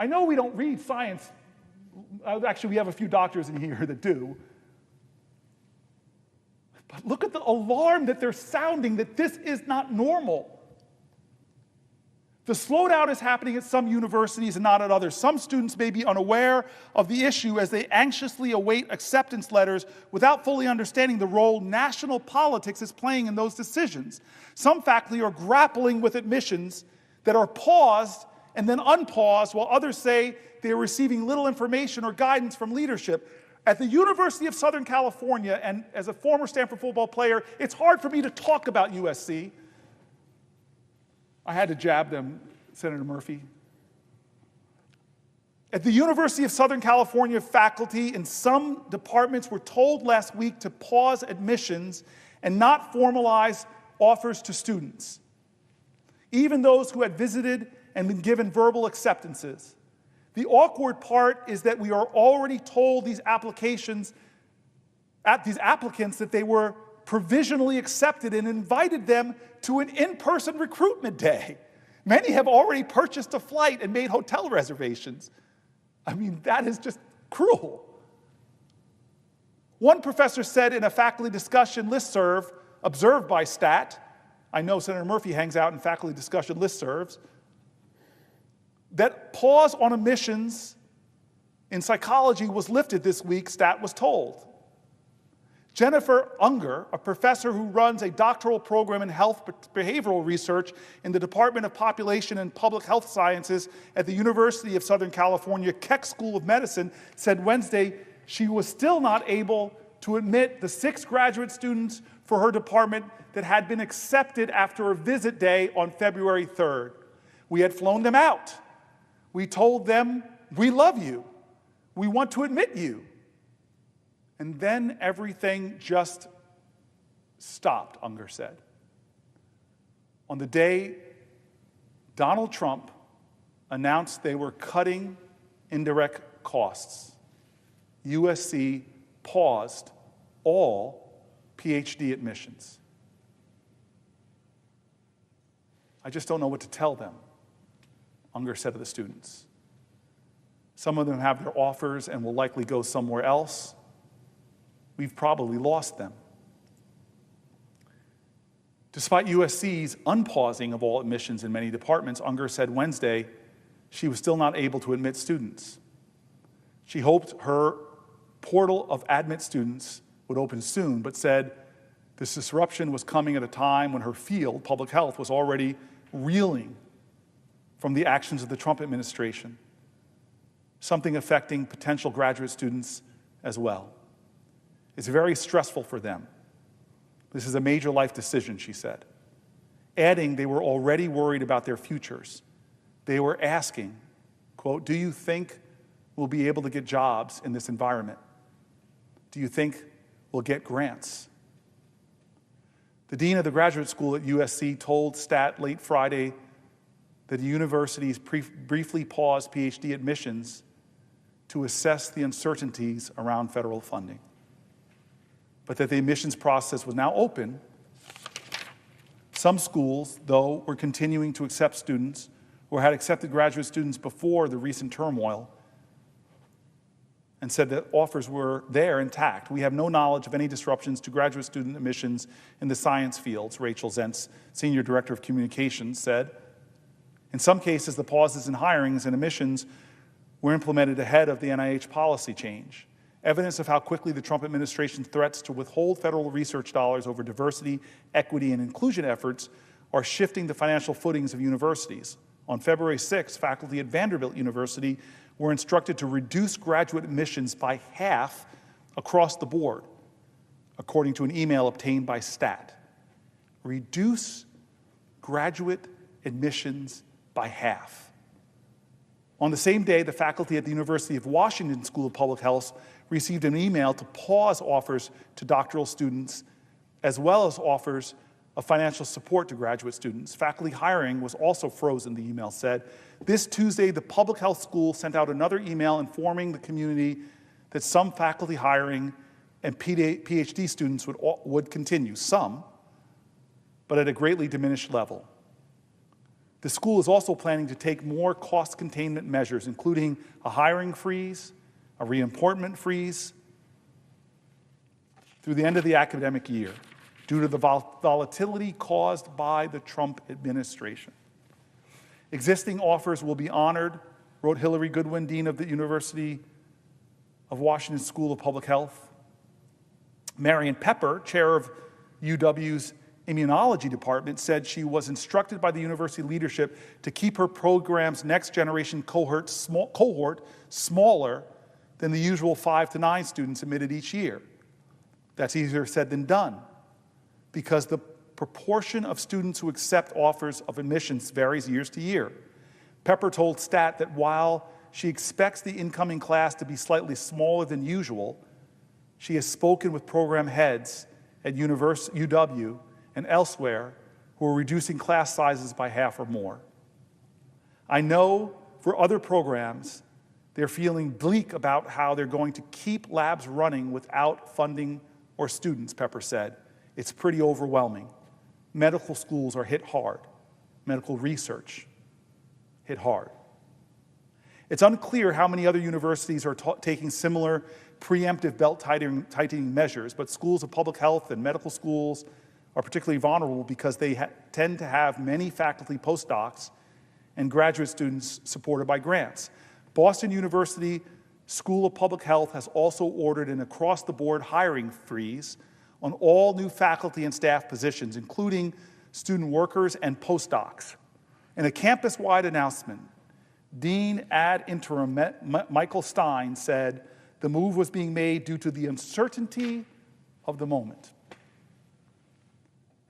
I know we don't read science. Actually, we have a few doctors in here that do. But look at the alarm that they're sounding that this is not normal. The slowdown is happening at some universities and not at others. Some students may be unaware of the issue as they anxiously await acceptance letters without fully understanding the role national politics is playing in those decisions. Some faculty are grappling with admissions that are paused and then unpaused, while others say they are receiving little information or guidance from leadership. At the University of Southern California, and as a former Stanford football player, it's hard for me to talk about U.S.C. I had to jab them, Senator Murphy. At the University of Southern California, faculty in some departments were told last week to pause admissions and not formalize offers to students, even those who had visited and been given verbal acceptances. The awkward part is that we are already told these applicants that they were provisionally accepted and invited them to an in-person recruitment day. Many have already purchased a flight and made hotel reservations. I mean, that is just cruel. One professor said in a faculty discussion listserv observed by STAT, I know Senator Murphy hangs out in faculty discussion listservs, that pause on admissions in psychology was lifted this week, STAT was told. Jennifer Unger, a professor who runs a doctoral program in health behavioral research in the Department of Population and Public Health Sciences at the University of Southern California Keck School of Medicine, said Wednesday she was still not able to admit the 6 graduate students for her department that had been accepted after a visit day on February 3rd. We had flown them out. We told them, we love you. We want to admit you. And then everything just stopped, Unger said. On the day Donald Trump announced they were cutting indirect costs, U.S.C. paused all PhD admissions. I just don't know what to tell them, Unger said to the students. Some of them have their offers and will likely go somewhere else. We've probably lost them. Despite USC's unpausing of all admissions in many departments, Unger said Wednesday she was still not able to admit students. She hoped her portal of admit students would open soon, but said this disruption was coming at a time when her field, public health, was already reeling from the actions of the Trump administration, something affecting potential graduate students as well. It's very stressful for them. This is a major life decision, she said. Adding, they were already worried about their futures. They were asking, quote, do you think we'll be able to get jobs in this environment? Do you think we'll get grants? The dean of the graduate school at USC told STAT late Friday that the universities briefly paused PhD admissions to assess the uncertainties around federal funding, but that the admissions process was now open. Some schools, though, were continuing to accept students or had accepted graduate students before the recent turmoil and said that offers were there intact. We have no knowledge of any disruptions to graduate student admissions in the science fields, Rachel Zentz, Senior Director of Communications, said. In some cases, the pauses in hirings and admissions were implemented ahead of the NIH policy change. Evidence of how quickly the Trump administration's threats to withhold federal research dollars over diversity, equity, and inclusion efforts are shifting the financial footings of universities. On February 6th, faculty at Vanderbilt University were instructed to reduce graduate admissions by half across the board, according to an email obtained by STAT. Reduce graduate admissions by half. On the same day, the faculty at the University of Washington School of Public Health received an email to pause offers to doctoral students, as well as offers of financial support to graduate students. Faculty hiring was also frozen, the email said. This Tuesday, the public health school sent out another email informing the community that some faculty hiring and PhD students would continue, some, but at a greatly diminished level. The school is also planning to take more cost containment measures, including a hiring freeze, a reappointment freeze, through the end of the academic year, due to the volatility caused by the Trump administration. Existing offers will be honored, wrote Hillary Goodwin, Dean of the University of Washington School of Public Health. Marion Pepper, chair of UW's immunology department, said she was instructed by the university leadership to keep her program's next generation cohort smaller than the usual 5 to 9 students admitted each year. That's easier said than done, because the proportion of students who accept offers of admissions varies years to year. Pepper told STAT that while she expects the incoming class to be slightly smaller than usual, she has spoken with program heads at UW and elsewhere who are reducing class sizes by half or more. I know for other programs, they're feeling bleak about how they're going to keep labs running without funding or students, Pepper said. It's pretty overwhelming. Medical schools are hit hard. Medical research hit hard. It's unclear how many other universities are taking similar preemptive belt-tightening measures, but schools of public health and medical schools are particularly vulnerable because they tend to have many faculty postdocs and graduate students supported by grants. Boston University School of Public Health has also ordered an across-the-board hiring freeze on all new faculty and staff positions, including student workers and postdocs. In a campus-wide announcement, Dean ad interim Michael Stein said the move was being made due to the uncertainty of the moment.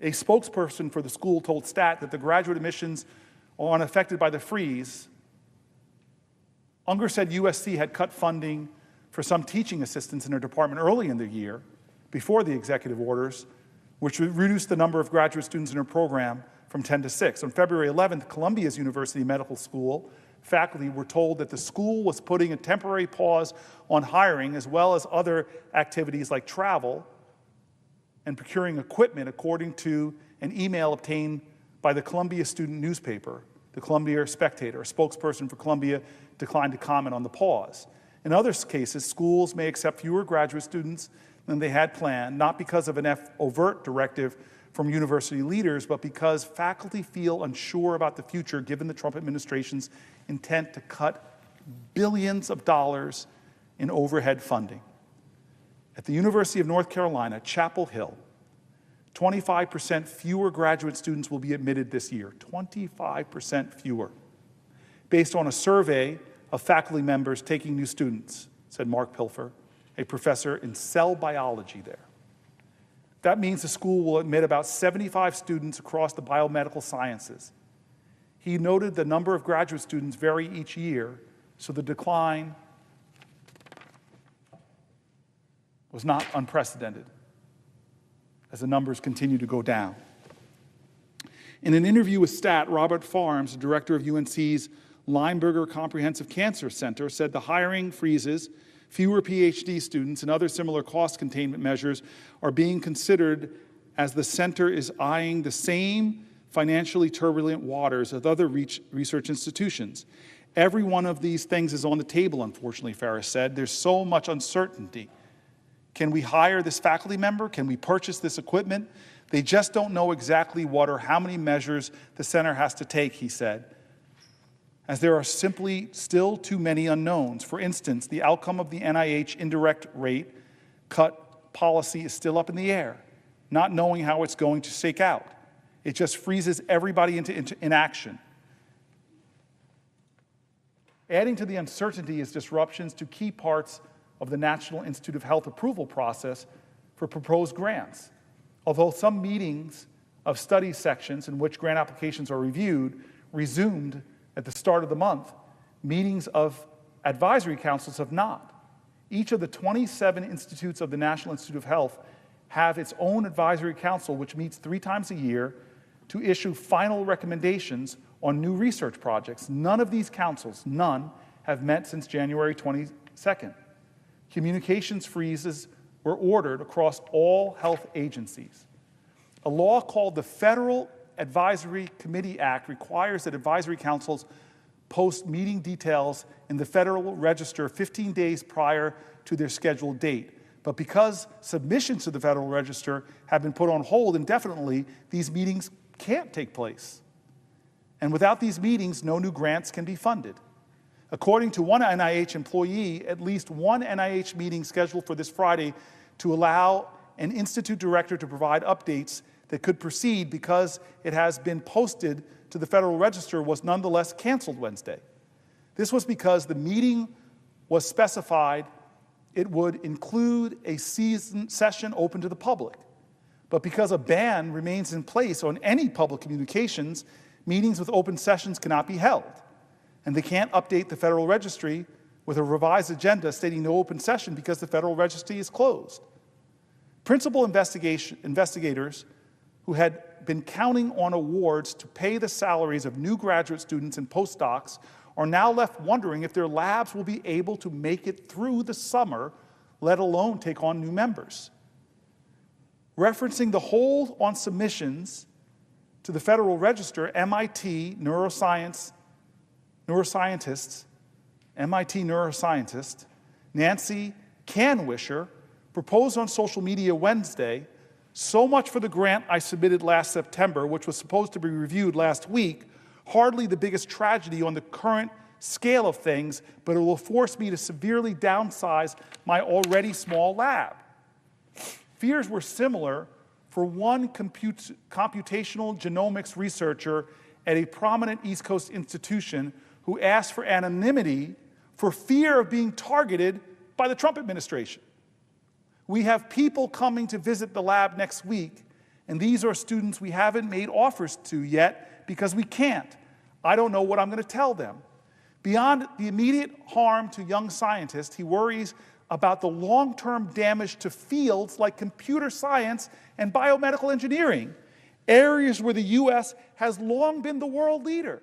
A spokesperson for the school told STAT that the graduate admissions are unaffected by the freeze. Unger said U.S.C. had cut funding for some teaching assistants in her department early in the year, before the executive orders, which reduced the number of graduate students in her program from 10 to 6. On February 11th, Columbia's University Medical School faculty were told that the school was putting a temporary pause on hiring, as well as other activities like travel and procuring equipment, according to an email obtained by the Columbia student newspaper, the Columbia Spectator. A spokesperson for Columbia declined to comment on the pause. In other cases, schools may accept fewer graduate students than they had planned, not because of an overt directive from university leaders, but because faculty feel unsure about the future given the Trump administration's intent to cut billions of dollars in overhead funding. At the University of North Carolina, Chapel Hill, 25% fewer graduate students will be admitted this year, 25% fewer, based on a survey of faculty members taking new students, said Mark Pilfer, a professor in cell biology there. That means the school will admit about 75 students across the biomedical sciences. He noted the number of graduate students vary each year, so the decline was not unprecedented as the numbers continue to go down. In an interview with STAT, Robert Farms, the director of UNC's Lineberger Comprehensive Cancer Center, said the hiring freezes, fewer PhD students, and other similar cost containment measures are being considered as the center is eyeing the same financially turbulent waters as other research institutions. Every one of these things is on the table, unfortunately, Farris said. There's so much uncertainty. Can we hire this faculty member? Can we purchase this equipment? They just don't know exactly what or how many measures the center has to take, he said, as there are simply still too many unknowns. For instance, the outcome of the NIH indirect rate cut policy is still up in the air, not knowing how it's going to shake out. It just freezes everybody into inaction. Adding to the uncertainty is disruptions to key parts of the National Institute of Health approval process for proposed grants. Although some meetings of study sections in which grant applications are reviewed resumed at the start of the month, meetings of advisory councils have not. Each of the 27 institutes of the National Institute of Health have its own advisory council, which meets 3 times a year to issue final recommendations on new research projects. None of these councils, none, have met since January 22nd. Communications freezes were ordered across all health agencies. A law called the Federal Advisory Committee Act requires that advisory councils post meeting details in the Federal Register 15 days prior to their scheduled date. But because submissions to the Federal Register have been put on hold indefinitely, these meetings can't take place. And without these meetings, no new grants can be funded. According to one NIH employee, at least one NIH meeting scheduled for this Friday to allow an institute director to provide updates that could proceed because it has been posted to the Federal Register was nonetheless canceled Wednesday. This was because the meeting was specified it would include a session open to the public. But because a ban remains in place on any public communications, meetings with open sessions cannot be held. And they can't update the Federal Registry with a revised agenda stating no open session because the Federal Registry is closed. Principal investigators who had been counting on awards to pay the salaries of new graduate students and postdocs are now left wondering if their labs will be able to make it through the summer, let alone take on new members. Referencing the hold on submissions to the Federal Register, MIT neuroscientist Nancy Canwisher proposed on social media Wednesday, "So much for the grant I submitted last September, which was supposed to be reviewed last week. Hardly the biggest tragedy on the current scale of things, but it will force me to severely downsize my already small lab." Fears were similar for one computational genomics researcher at a prominent East Coast institution who asked for anonymity for fear of being targeted by the Trump administration. "We have people coming to visit the lab next week, and these are students we haven't made offers to yet because we can't. I don't know what I'm going to tell them." Beyond the immediate harm to young scientists, he worries about the long-term damage to fields like computer science and biomedical engineering, areas where the U.S. has long been the world leader.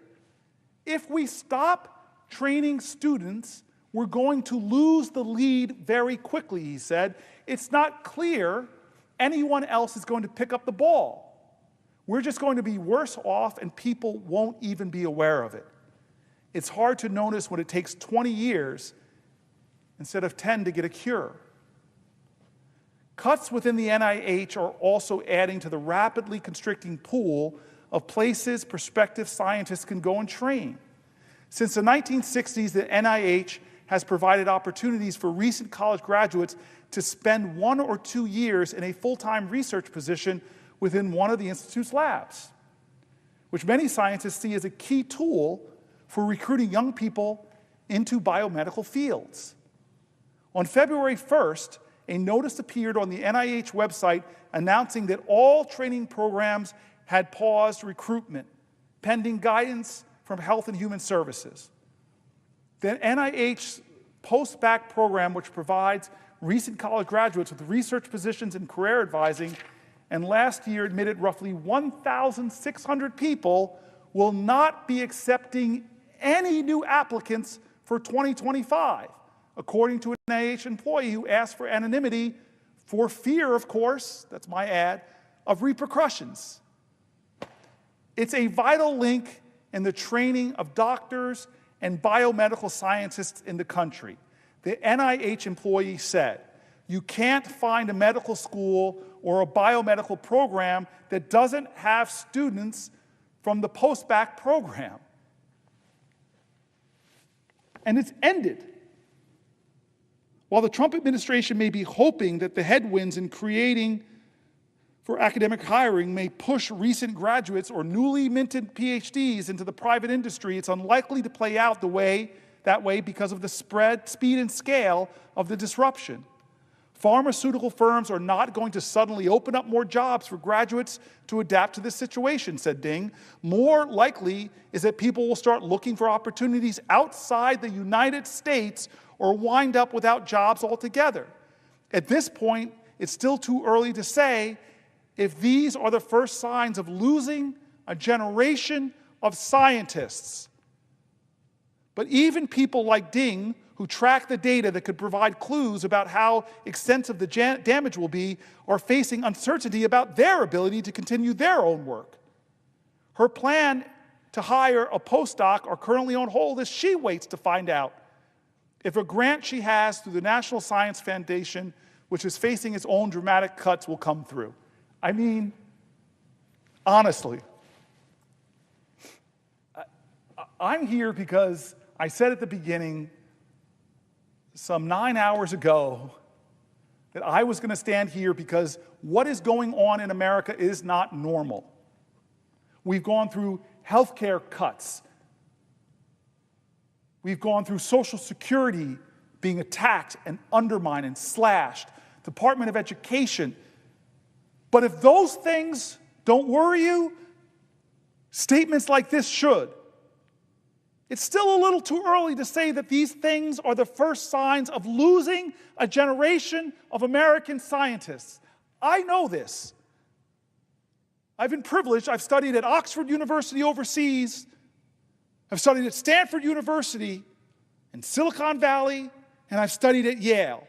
If we stop training students, we're going to lose the lead very quickly, he said. It's not clear anyone else is going to pick up the ball. We're just going to be worse off and people won't even be aware of it. It's hard to notice when it takes 20 years instead of 10 to get a cure. Cuts within the NIH are also adding to the rapidly constricting pool of places prospective scientists can go and train. Since the 1960s, the NIH has provided opportunities for recent college graduates to spend 1 or 2 years in a full-time research position within one of the Institute's labs, which many scientists see as a key tool for recruiting young people into biomedical fields. On February 1st, a notice appeared on the NIH website announcing that all training programs had paused recruitment, pending guidance from Health and Human Services. The NIH post-bac program, which provides recent college graduates with research positions in career advising, and last year admitted roughly 1,600 people, will not be accepting any new applicants for 2025, according to an NIH employee who asked for anonymity for fear, of course, that's my ad, of repercussions. It's a vital link in the training of doctors and biomedical scientists in the country. The NIH employee said, "You can't find a medical school or a biomedical program that doesn't have students from the post-bac program." And it's ended. While the Trump administration may be hoping that the headwinds in creating for academic hiring may push recent graduates or newly minted PhDs into the private industry, it's unlikely to play out that way because of the speed and scale of the disruption. Pharmaceutical firms are not going to suddenly open up more jobs for graduates to adapt to this situation, said Ding. More likely is that people will start looking for opportunities outside the United States or wind up without jobs altogether. At this point, it's still too early to say if these are the first signs of losing a generation of scientists. But even people like Ding, who track the data that could provide clues about how extensive the damage will be, are facing uncertainty about their ability to continue their own work. Her plan to hire a postdoc are currently on hold as she waits to find out if a grant she has through the National Science Foundation, which is facing its own dramatic cuts, will come through. I mean, honestly, I'm here because I said at the beginning, some 9 hours ago, that I was going to stand here because what is going on in America is not normal. We've gone through healthcare cuts. We've gone through Social Security being attacked and undermined and slashed, Department of Education. But if those things don't worry you, statements like this should. It's still a little too early to say that these things are the first signs of losing a generation of American scientists. I know this. I've been privileged. I've studied at Oxford University overseas. I've studied at Stanford University in Silicon Valley, and I've studied at Yale.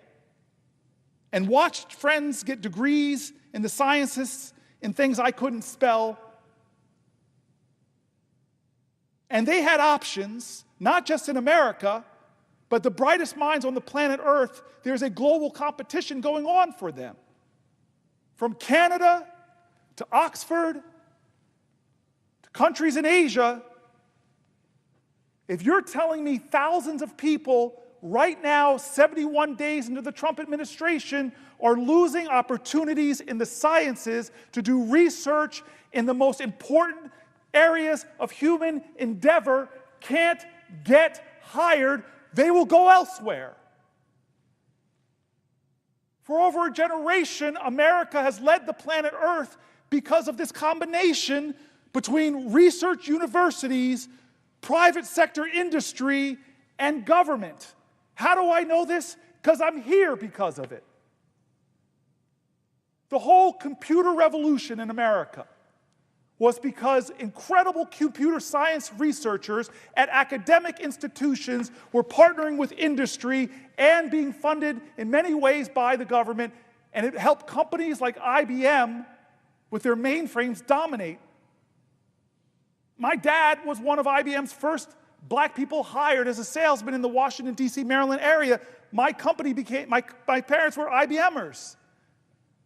And watched friends get degrees in the sciences in things I couldn't spell. And they had options, not just in America, but the brightest minds on the planet Earth. There's a global competition going on for them. From Canada to Oxford to countries in Asia. If you're telling me thousands of people right now, 71 days into the Trump administration, are losing opportunities in the sciences to do research in the most important areas of human endeavor, can't get hired, they will go elsewhere. For over a generation, America has led the planet Earth because of this combination between research universities, private sector industry, and government. How do I know this? Because I'm here because of it. The whole computer revolution in America was because incredible computer science researchers at academic institutions were partnering with industry and being funded in many ways by the government, and it helped companies like IBM with their mainframes dominate. My dad was one of IBM's first black people hired as a salesman in the Washington, D.C., Maryland area. My company became, my parents were IBMers.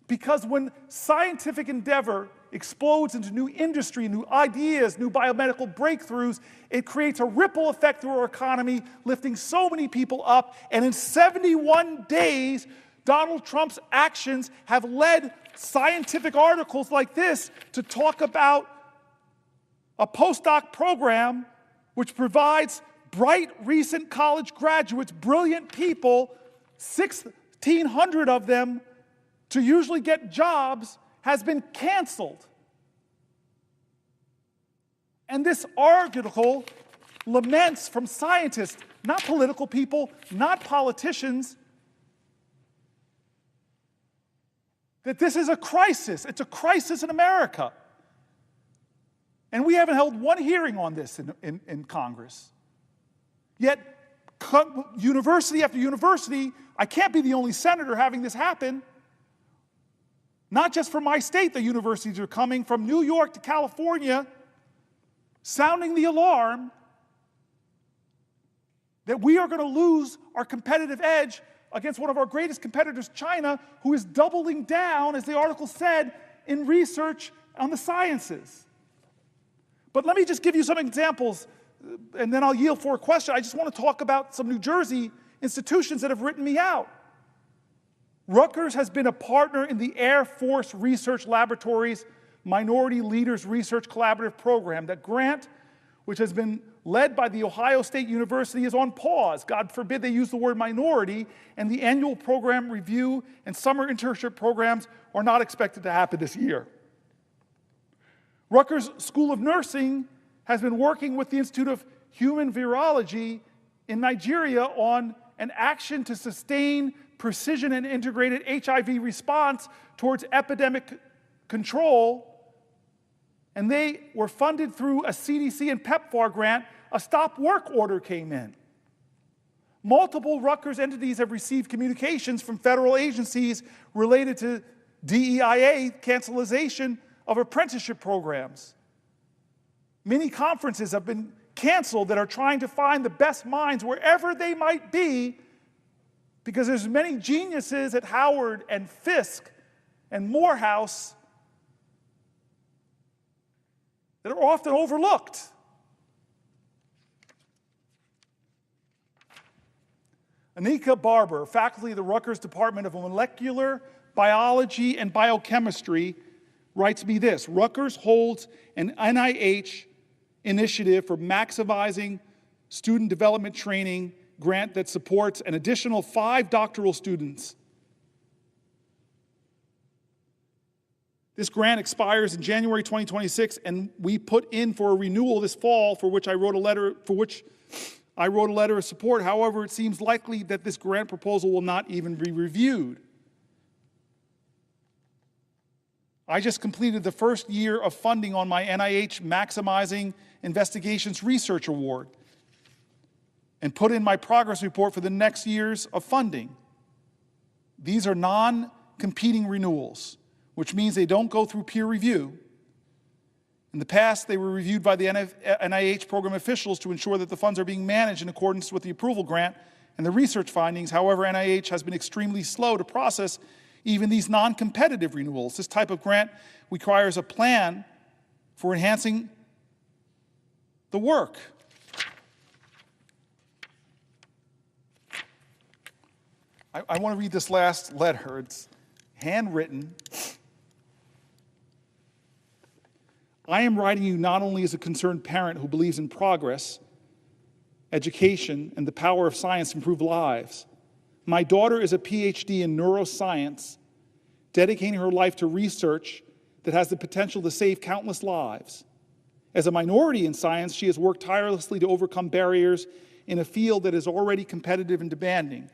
Because when scientific endeavor explodes into new industry, new ideas, new biomedical breakthroughs, it creates a ripple effect through our economy, lifting so many people up. And in 71 days, Donald Trump's actions have led scientific articles like this to talk about a postdoc program which provides bright, recent college graduates, brilliant people, 1,600 of them, to usually get jobs, has been canceled. And this article laments from scientists, not political people, not politicians, that this is a crisis. It's a crisis in America. And we haven't held one hearing on this in Congress. Yet, university after university, I can't be the only senator having this happen. Not just from my state, the universities are coming, from New York to California, sounding the alarm that we are going to lose our competitive edge against one of our greatest competitors, China, who is doubling down, as the article said, in research on the sciences. But let me just give you some examples, and then I'll yield for a question. I just want to talk about some New Jersey institutions that have written me out. Rutgers has been a partner in the Air Force Research Laboratory's Minority Leaders Research Collaborative Program. That grant, which has been led by The Ohio State University, is on pause. God forbid they use the word minority, and the annual program review and summer internship programs are not expected to happen this year. Rutgers School of Nursing has been working with the Institute of Human Virology in Nigeria on an action to sustain precision and integrated HIV response towards epidemic control. And they were funded through a CDC and PEPFAR grant. A stop work order came in. Multiple Rutgers entities have received communications from federal agencies related to DEIA cancellation of apprenticeship programs. Many conferences have been canceled that are trying to find the best minds wherever they might be, because there's many geniuses at Howard and Fisk and Morehouse that are often overlooked. Anika Barber, faculty of the Rutgers Department of Molecular Biology and Biochemistry, writes me this: Rutgers holds an NIH initiative for maximizing student development training grant that supports an additional 5 doctoral students. This grant expires in January 2026, and we put in for a renewal this fall, for which I wrote a letter of support. However, it seems likely that this grant proposal will not even be reviewed. I just completed the first year of funding on my NIH Maximizing Investigations Research Award and put in my progress report for the next years of funding. These are non-competing renewals, which means they don't go through peer review. In the past, they were reviewed by the NIH program officials to ensure that the funds are being managed in accordance with the approval grant and the research findings. However, NIH has been extremely slow to process even these non-competitive renewals. This type of grant requires a plan for enhancing the work. I want to read this last letter. It's handwritten. I am writing you not only as a concerned parent who believes in progress, education, and the power of science to improve lives. My daughter is a PhD in neuroscience, dedicating her life to research that has the potential to save countless lives. As a minority in science, she has worked tirelessly to overcome barriers in a field that is already competitive and demanding.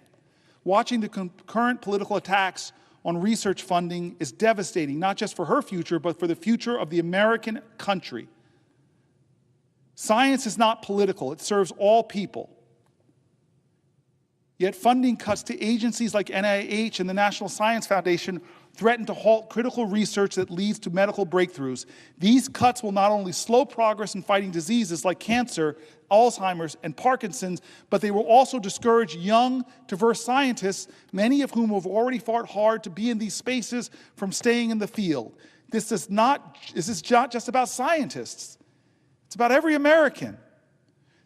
Watching the current political attacks on research funding is devastating, not just for her future, but for the future of the American country. Science is not political, it serves all people. Yet funding cuts to agencies like NIH and the National Science Foundation threaten to halt critical research that leads to medical breakthroughs. These cuts will not only slow progress in fighting diseases like cancer, Alzheimer's, and Parkinson's, but they will also discourage young, diverse scientists, many of whom have already fought hard to be in these spaces, from staying in the field. This is not just about scientists. It's about every American.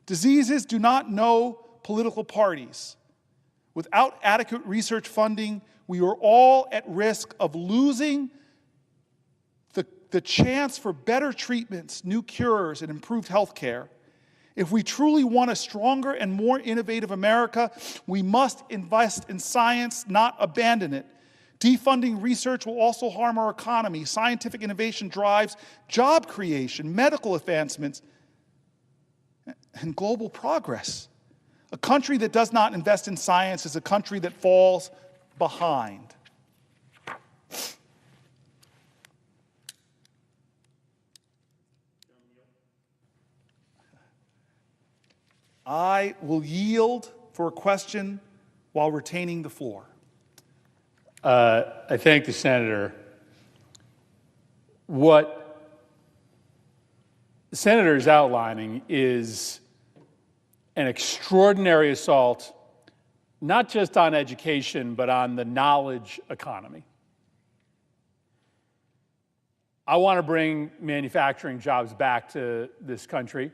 Diseases do not know political parties. Without adequate research funding, we are all at risk of losing the chance for better treatments, new cures, and improved health care. If we truly want a stronger and more innovative America, we must invest in science, not abandon it. Defunding research will also harm our economy. Scientific innovation drives job creation, medical advancements, and global progress. A country that does not invest in science is a country that falls behind. I will yield for a question while retaining the floor. I thank the senator. What the senator is outlining is an extraordinary assault, not just on education, but on the knowledge economy. I want to bring manufacturing jobs back to this country,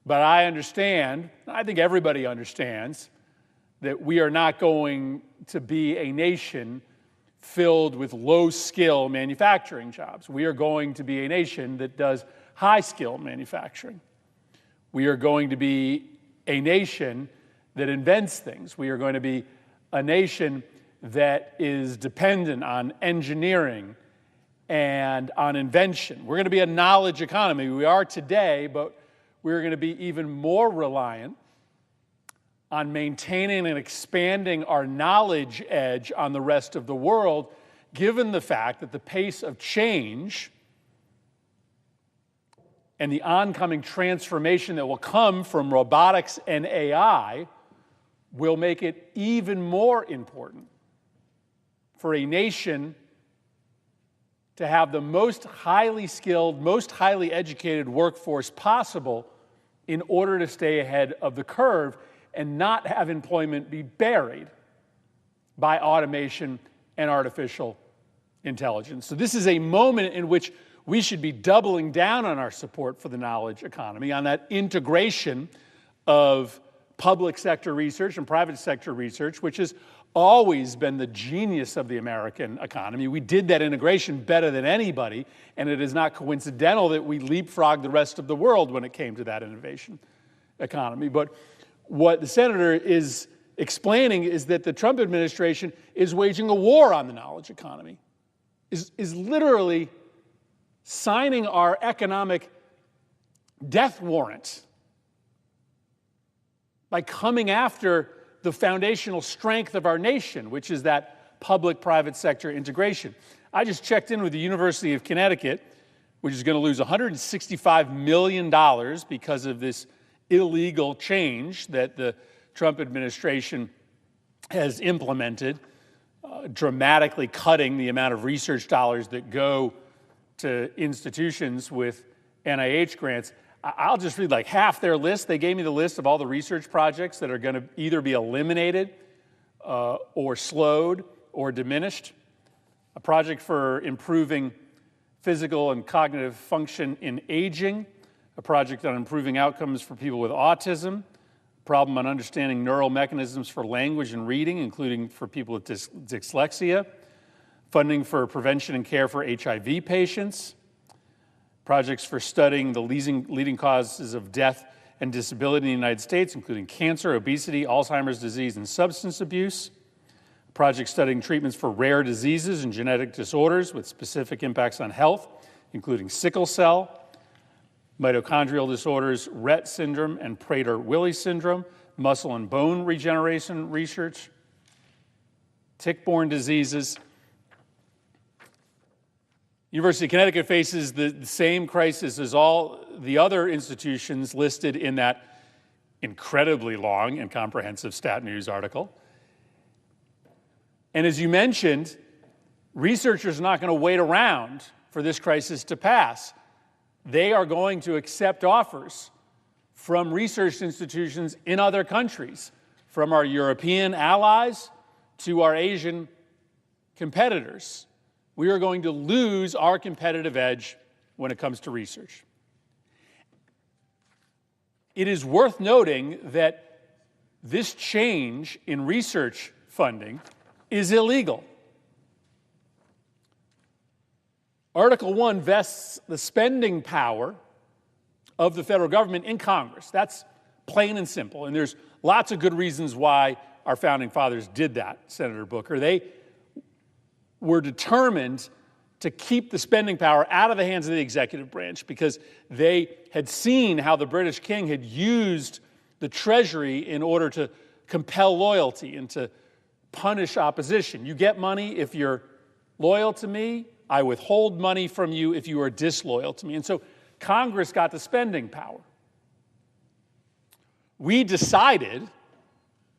but I understand, I think everybody understands, that we are not going to be a nation filled with low-skill manufacturing jobs. We are going to be a nation that does high-skill manufacturing. We are going to be a nation that invents things. We are going to be a nation that is dependent on engineering and on invention. We're going to be a knowledge economy. We are today, but we're going to be even more reliant on maintaining and expanding our knowledge edge on the rest of the world, given the fact that the pace of change and the oncoming transformation that will come from robotics and AI will make it even more important for a nation to have the most highly skilled, most highly educated workforce possible in order to stay ahead of the curve and not have employment be buried by automation and artificial intelligence. So this is a moment in which we should be doubling down on our support for the knowledge economy, on that integration of public sector research and private sector research, which has always been the genius of the American economy. We did that integration better than anybody, and it is not coincidental that we leapfrogged the rest of the world when it came to that innovation economy. But what the senator is explaining is that the Trump administration is waging a war on the knowledge economy, is literally signing our economic death warrant by coming after the foundational strength of our nation, which is that public-private sector integration. I just checked in with the University of Connecticut, which is going to lose $165 million because of this illegal change that the Trump administration has implemented, dramatically cutting the amount of research dollars that go to institutions with NIH grants. I'll just read like half their list. They gave me the list of all the research projects that are going to either be eliminated or slowed or diminished. A project for improving physical and cognitive function in aging, a project on improving outcomes for people with autism, a problem on understanding neural mechanisms for language and reading, including for people with dyslexia, funding for prevention and care for HIV patients, projects for studying the leading causes of death and disability in the United States, including cancer, obesity, Alzheimer's disease, and substance abuse, projects studying treatments for rare diseases and genetic disorders with specific impacts on health, including sickle cell, mitochondrial disorders, Rett syndrome, and Prader-Willi syndrome, muscle and bone regeneration research, tick-borne diseases. University of Connecticut faces the same crisis as all the other institutions listed in that incredibly long and comprehensive Stat News article. And as you mentioned, researchers are not going to wait around for this crisis to pass. They are going to accept offers from research institutions in other countries, from our European allies to our Asian competitors. We are going to lose our competitive edge when it comes to research. It is worth noting that this change in research funding is illegal. Article 1 vests the spending power of the federal government in Congress. That's plain and simple. And there's lots of good reasons why our founding fathers did that, Senator Booker. They were determined to keep the spending power out of the hands of the executive branch because they had seen how the British king had used the Treasury in order to compel loyalty and to punish opposition. You get money if you're loyal to me. I withhold money from you if you are disloyal to me. And so Congress got the spending power. We decided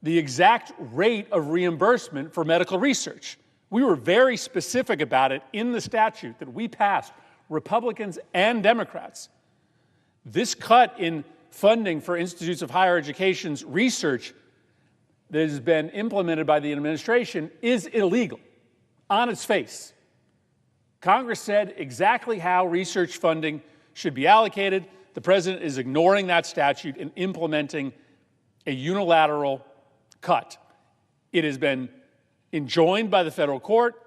the exact rate of reimbursement for medical research. We were very specific about it in the statute that we passed, Republicans and Democrats. This cut in funding for institutes of higher education's research that has been implemented by the administration is illegal on its face. Congress said exactly how research funding should be allocated. The president is ignoring that statute and implementing a unilateral cut. It has been enjoined by the federal court.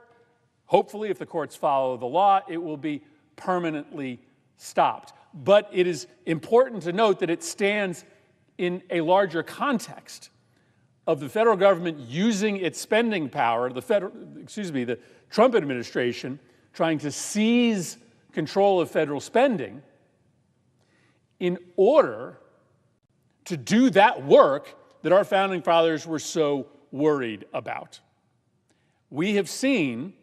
Hopefully, if the courts follow the law, it will be permanently stopped. But it is important to note that it stands in a larger context of the federal government using its spending power, the Trump administration trying to seize control of federal spending in order to do that work that our founding fathers were so worried about. We have seen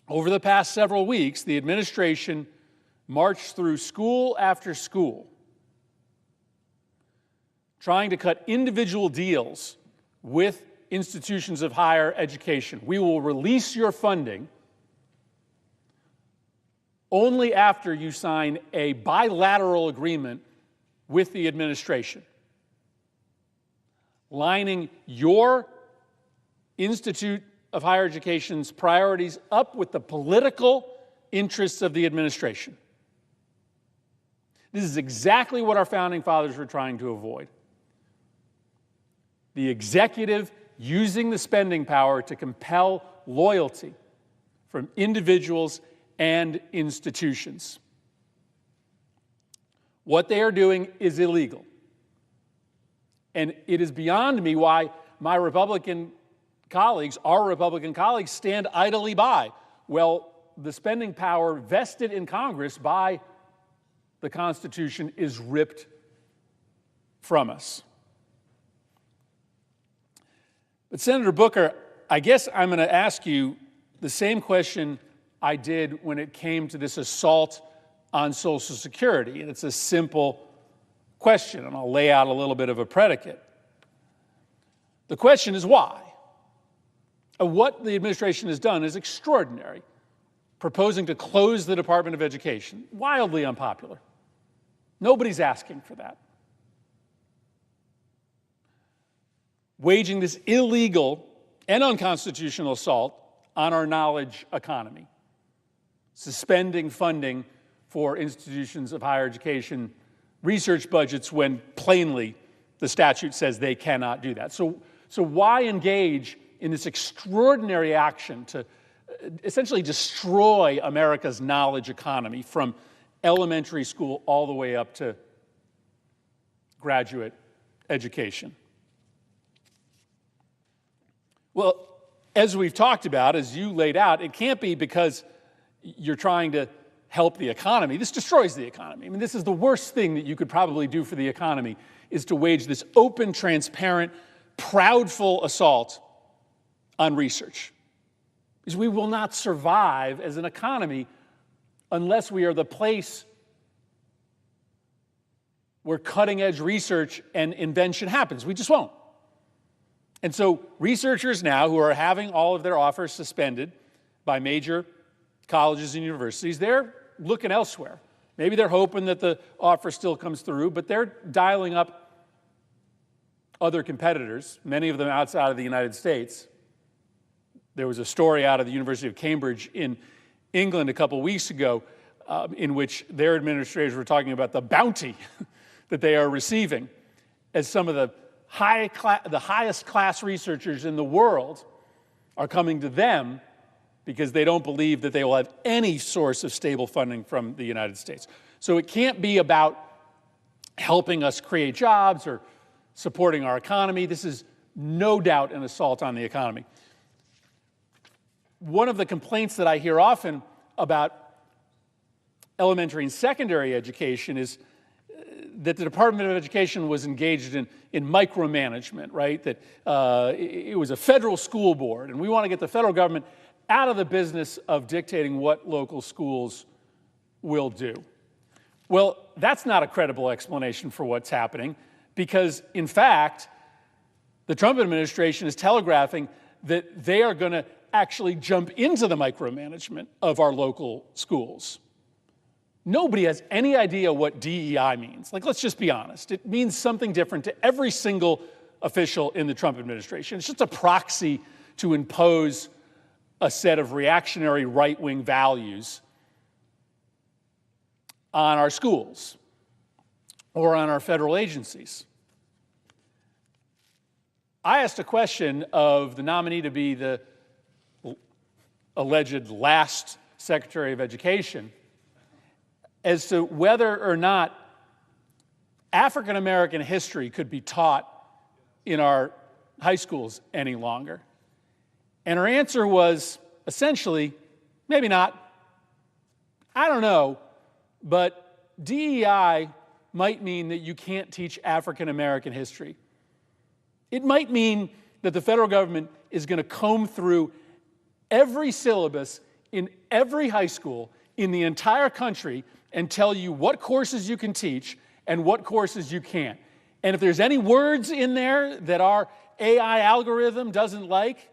over the past several weeks the administration march through school after school, trying to cut individual deals with institutions of higher education. We will release your funding only after you sign a bilateral agreement with the administration, lining your Institute of Higher Education's priorities up with the political interests of the administration. This is exactly what our founding fathers were trying to avoid. The executive using the spending power to compel loyalty from individuals and institutions. What they are doing is illegal. And it is beyond me why my Republican colleagues, our Republican colleagues, stand idly by. Well, the spending power vested in Congress by the Constitution is ripped from us. But Senator Booker, I guess I'm going to ask you the same question I did when it came to this assault on Social Security. And it's a simple question, and I'll lay out a little bit of a predicate. The question is why? What the administration has done is extraordinary. Proposing to close the Department of Education, wildly unpopular. Nobody's asking for that. Waging this illegal and unconstitutional assault on our knowledge economy. Suspending funding for institutions of higher education research budgets when plainly the statute says they cannot do that. So why engage in this extraordinary action to essentially destroy America's knowledge economy from elementary school all the way up to graduate education? Well, as we've talked about, as you laid out, it can't be because you're trying to help the economy. This destroys the economy. I mean, this is the worst thing that you could probably do for the economy, is to wage this open, transparent, proudful assault on research. Because we will not survive as an economy unless we are the place where cutting-edge research and invention happens. We just won't. And so researchers now who are having all of their offers suspended by major colleges and universities, they're looking elsewhere. Maybe they're hoping that the offer still comes through, but they're dialing up other competitors, many of them outside of the United States. There was a story out of the University of Cambridge in England a couple weeks ago in which their administrators were talking about the bounty that they are receiving as some of the highest class researchers in the world are coming to them because they don't believe that they will have any source of stable funding from the United States. So it can't be about helping us create jobs or supporting our economy. This is no doubt an assault on the economy. One of the complaints that I hear often about elementary and secondary education is that the Department of Education was engaged in micromanagement, right? That it was a federal school board, and we want to get the federal government out of the business of dictating what local schools will do. Well, that's not a credible explanation for what's happening, because, in fact, the Trump administration is telegraphing that they are going to actually jump into the micromanagement of our local schools. Nobody has any idea what DEI means. Like, let's just be honest. It means something different to every single official in the Trump administration. It's just a proxy to impose a set of reactionary right-wing values on our schools or on our federal agencies. I asked a question of the nominee to be the alleged last Secretary of Education as to whether or not African-American history could be taught in our high schools any longer. And her answer was essentially, maybe not. I don't know, but DEI might mean that you can't teach African-American history. It might mean that the federal government is going to comb through every syllabus in every high school in the entire country and tell you what courses you can teach and what courses you can't. And if there's any words in there that our AI algorithm doesn't like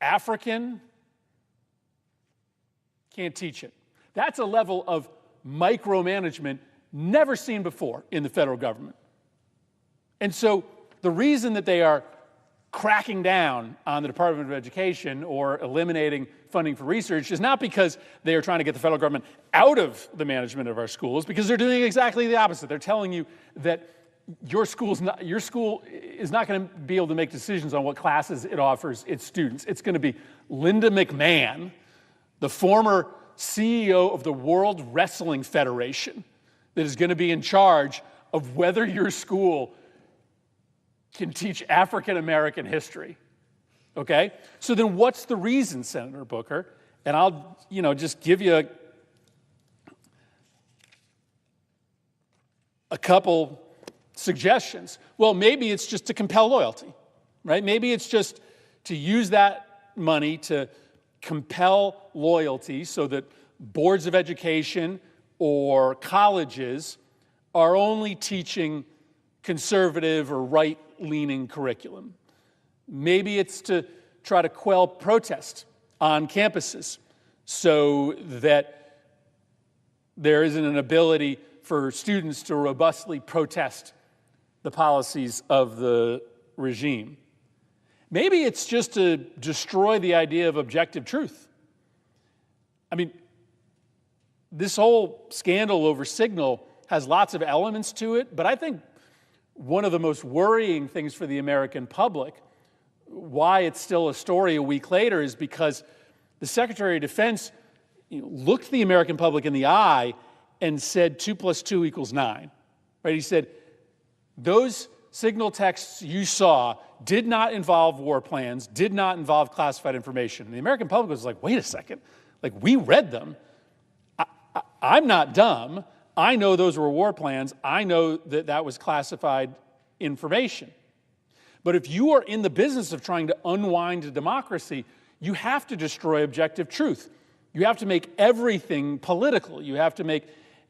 African, can't teach it. That's a level of micromanagement never seen before in the federal government. And so the reason that they are cracking down on the Department of Education or eliminating funding for research is not because they are trying to get the federal government out of the management of our schools, because they're doing exactly the opposite. They're telling you that your school is not going to be able to make decisions on what classes it offers its students. It's going to be Linda McMahon, the former CEO of the World Wrestling Federation, that is going to be in charge of whether your school can teach African American history. Okay? So then what's the reason, Senator Booker? And I'll, just give you a couple suggestions. Well, maybe it's just to compel loyalty, right? Maybe it's just to use that money to compel loyalty so that boards of education or colleges are only teaching conservative or right-leaning curriculum. Maybe it's to try to quell protest on campuses so that there isn't an ability for students to robustly protest the policies of the regime. Maybe it's just to destroy the idea of objective truth. I mean, this whole scandal over Signal has lots of elements to it, but I think one of the most worrying things for the American public, why it's still a story a week later, is because the Secretary of Defense looked the American public in the eye and said 2 + 2 = 9. Right? He said, those Signal texts you saw did not involve war plans, did not involve classified information. And the American public was like, wait a second, we read them. I'm not dumb. I know those were war plans. I know that that was classified information. But if you are in the business of trying to unwind a democracy, you have to destroy objective truth. You have to make everything political. You have to make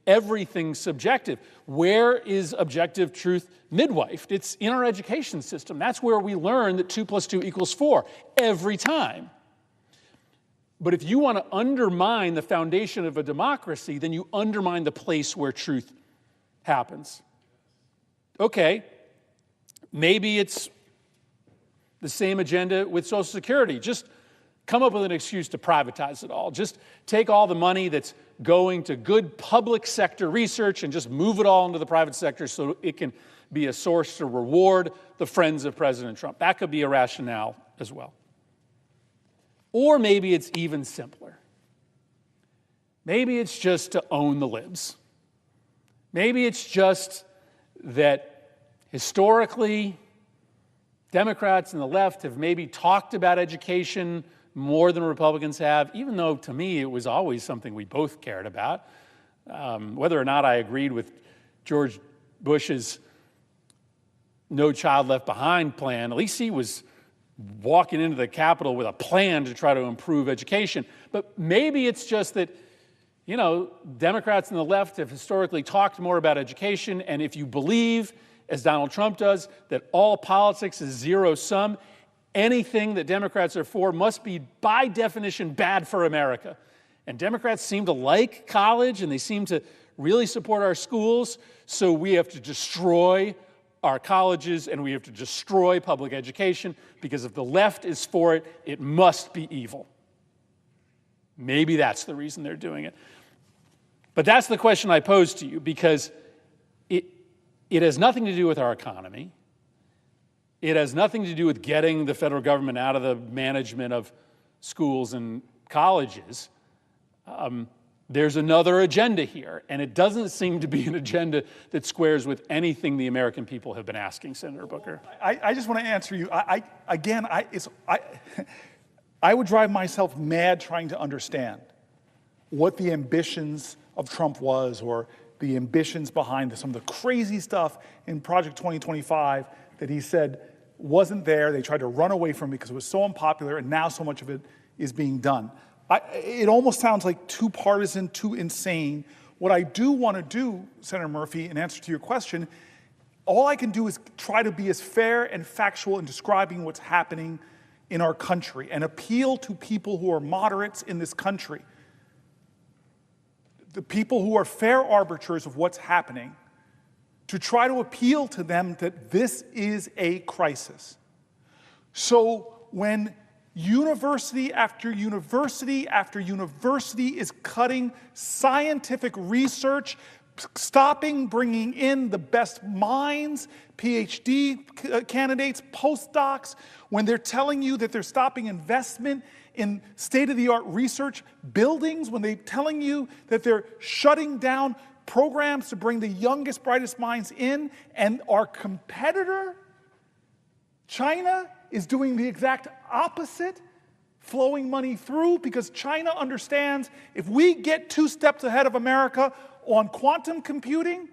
everything subjective. Where is objective truth midwifed? It's in our education system. That's where we learn that 2 + 2 = 4 every time. But if you want to undermine the foundation of a democracy, then you undermine the place where truth happens. Okay, maybe it's the same agenda with Social Security. Just come up with an excuse to privatize it all. Just take all the money that's going to good public sector research and just move it all into the private sector so it can be a source to reward the friends of President Trump. That could be a rationale as well. Or maybe it's even simpler. Maybe it's just to own the libs. Maybe it's just that historically, Democrats and the left have maybe talked about education more than Republicans have, even though to me it was always something we both cared about. Whether or not I agreed with George Bush's No Child Left Behind plan, at least he was walking into the Capitol with a plan to try to improve education. But maybe it's just that, Democrats and the left have historically talked more about education, and if you believe, as Donald Trump does, that all politics is zero-sum, anything that Democrats are for must be, by definition, bad for America. And Democrats seem to like college, and they seem to really support our schools, so we have to destroy our colleges, and we have to destroy public education, because if the left is for it, it must be evil. Maybe that's the reason they're doing it. But that's the question I pose to you, because it has nothing to do with our economy. It has nothing to do with getting the federal government out of the management of schools and colleges. There's another agenda here, and it doesn't seem to be an agenda that squares with anything the American people have been asking, Senator Booker. I just want to answer you. I would drive myself mad trying to understand what the ambitions of Trump was, or the ambitions behind some of the crazy stuff in Project 2025 that he said wasn't there. They tried to run away from it because it was so unpopular, and now so much of it is being done. It almost sounds like too partisan, too insane. What I do want to do, Senator Murphy, in answer to your question, all I can do is try to be as fair and factual in describing what's happening in our country and appeal to people who are moderates in this country. the people who are fair arbiters of what's happening, to try to appeal to them that this is a crisis. So when university after university after university is cutting scientific research, stopping bringing in the best minds, PhD candidates, postdocs, when they're telling you that they're stopping investment in state-of-the-art research buildings, when they're telling you that they're shutting down programs to bring the youngest, brightest minds in, and our competitor, China, is doing the exact opposite, flowing money through, because China understands if we get 2 steps ahead of America on quantum computing,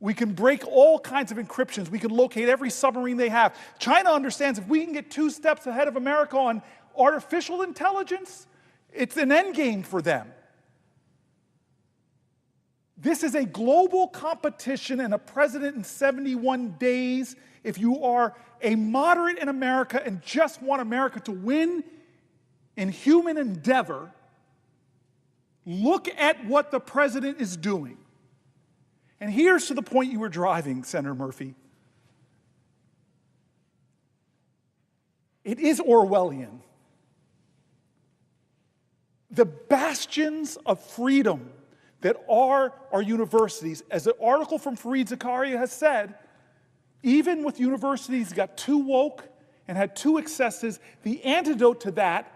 we can break all kinds of encryptions. We can locate every submarine they have. China understands if we can get 2 steps ahead of America on artificial intelligence, it's an end game for them. This is a global competition, and a president in 71 days, if you are a moderate in America and just want America to win in human endeavor, look at what the president is doing. And here's to the point you were driving, Senator Murphy. It is Orwellian. The bastions of freedom that are our universities, as the article from Fareed Zakaria has said, even with universities that got too woke and had too excesses, the antidote to that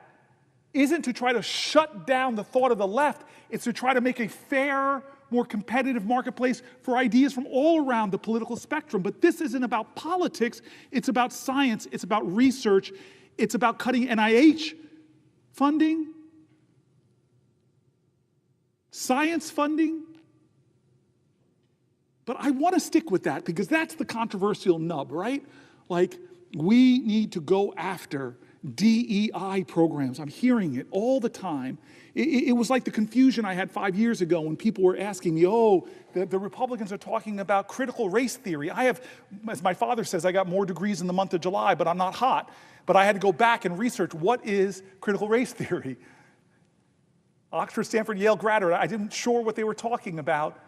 isn't to try to shut down the thought of the left, it's to try to make a fair, more competitive marketplace for ideas from all around the political spectrum. But this isn't about politics, it's about science, it's about research, it's about cutting NIH funding, science funding. But I want to stick with that because that's the controversial nub, right? Like, we need to go after DEI programs. I'm hearing it all the time. It was like the confusion I had 5 years ago when people were asking me, the Republicans are talking about critical race theory. I have, as my father says, I got more degrees in the month of July, but I'm not hot. But I had to go back and research what is critical race theory. Oxford, Stanford, Yale graduate, I didn't sure what they were talking about.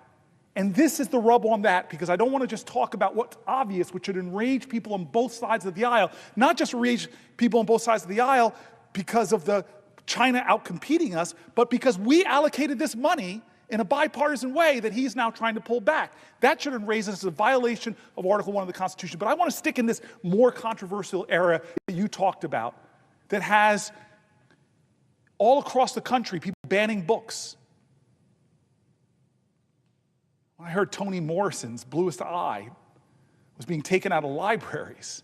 And this is the rub on that, because I don't want to just talk about what's obvious, which should enrage people on both sides of the aisle, not just enrage people on both sides of the aisle because of the China outcompeting us, but because we allocated this money in a bipartisan way that he's now trying to pull back. That should enrage us as a violation of Article 1 of the Constitution. But I want to stick in this more controversial era that you talked about, that has all across the country people banning books. When I heard Toni Morrison's Bluest Eye was being taken out of libraries,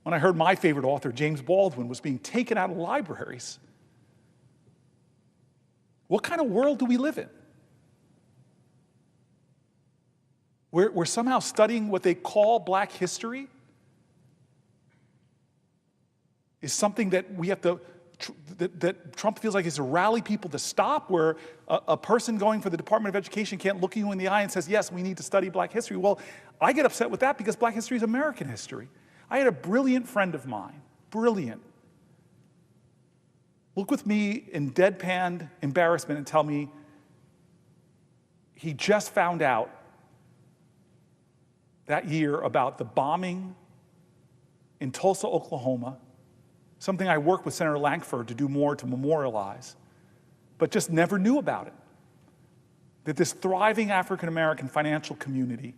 when I heard my favorite author, James Baldwin, was being taken out of libraries, what kind of world do we live in? We're somehow studying what they call black history is something that we have to, that Trump feels like is to rally people to stop, where a person going for the Department of Education can't look you in the eye and says, yes, we need to study black history. Well, I get upset with that because black history is American history. I had a brilliant friend of mine, brilliant, look with me in deadpan embarrassment and tell me he just found out that year about the bombing in Tulsa, Oklahoma, something I worked with Senator Lankford to do more to memorialize, but just never knew about it. That this thriving African-American financial community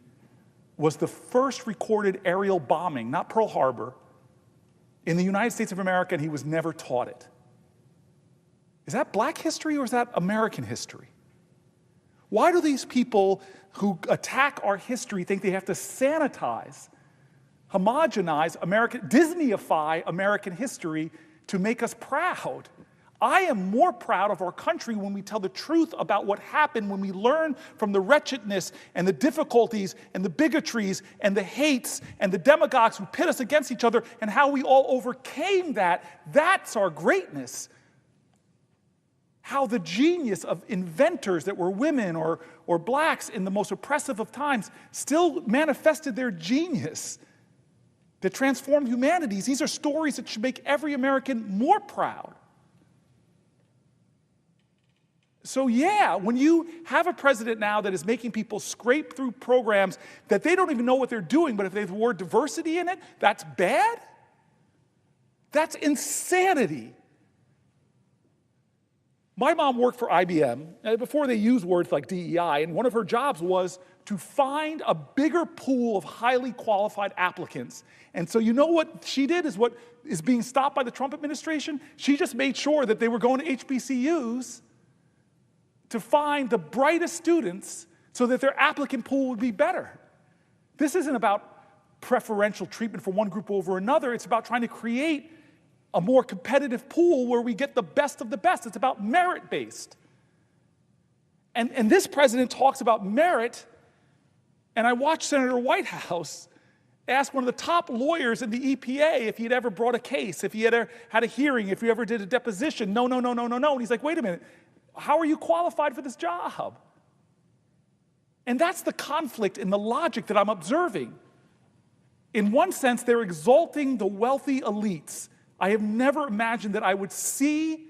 was the first recorded aerial bombing, not Pearl Harbor, in the United States of America, and he was never taught it. Is that black history or is that American history? Why do these people who attack our history think they have to sanitize, homogenize American, Disneyify American history to make us proud? I am more proud of our country when we tell the truth about what happened, when we learn from the wretchedness and the difficulties and the bigotries and the hates and the demagogues who pit us against each other and how we all overcame that. That's our greatness. How the genius of inventors that were women or blacks in the most oppressive of times still manifested their genius that transformed humanities. These are stories that should make every American more proud. So yeah, when you have a president now that is making people scrape through programs that they don't even know what they're doing, but if they have the word diversity in it, that's bad? That's insanity. My mom worked for IBM before they used words like DEI, and one of her jobs was to find a bigger pool of highly qualified applicants. And so you know what she did is what is being stopped by the Trump administration? She just made sure that they were going to HBCUs to find the brightest students so that their applicant pool would be better. This isn't about preferential treatment for one group over another. It's about trying to create a more competitive pool where we get the best of the best. It's about merit-based. And this president talks about merit, and I watched Senator Whitehouse ask one of the top lawyers in the EPA if he had ever brought a case, if he had ever had a hearing, if he ever did a deposition. No. And he's like, wait a minute. How are you qualified for this job? And that's the conflict in the logic that I'm observing. In one sense, they're exalting the wealthy elites. I have never imagined that I would see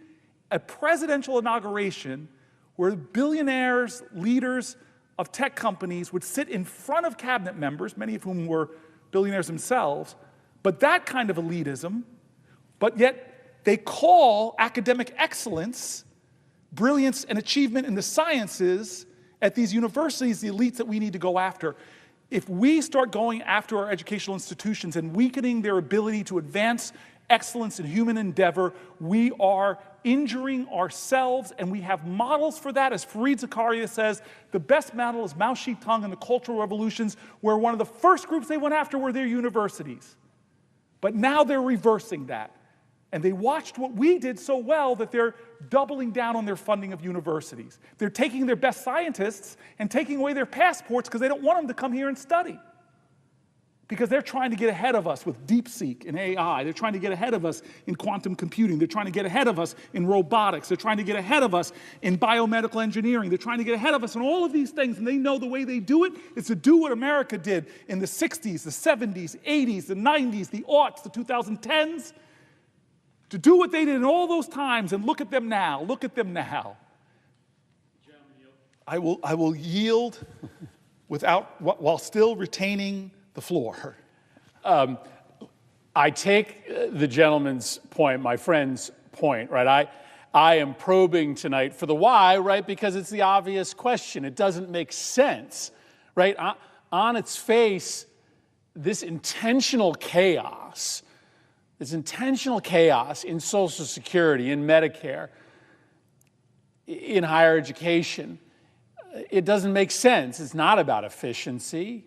a presidential inauguration where billionaires, leaders of tech companies would sit in front of cabinet members, many of whom were billionaires themselves, but that kind of elitism, but yet they call academic excellence, brilliance and achievement in the sciences at these universities the elites that we need to go after. If we start going after our educational institutions and weakening their ability to advance excellence in human endeavor, we are injuring ourselves, and we have models for that. As Fareed Zakaria says, the best model is Mao Zedong and the Cultural Revolutions, where one of the first groups they went after were their universities. But now they're reversing that. And they watched what we did so well that they're doubling down on their funding of universities. They're taking their best scientists and taking away their passports because they don't want them to come here and study. Because they're trying to get ahead of us with DeepSeek and AI. They're trying to get ahead of us in quantum computing. They're trying to get ahead of us in robotics. They're trying to get ahead of us in biomedical engineering. They're trying to get ahead of us in all of these things, and they know the way they do it is to do what America did in the 60s, the 70s, 80s, the 90s, the aughts, the 2010s, to do what they did in all those times, and look at them now. Look at them now. I will yield while still retaining the floor. I take the gentleman's point, my friend's point, right? I am probing tonight for the why, right? Because it's the obvious question. It doesn't make sense, right? On its face, this intentional chaos in Social Security, in Medicare, in higher education, it doesn't make sense. It's not about efficiency.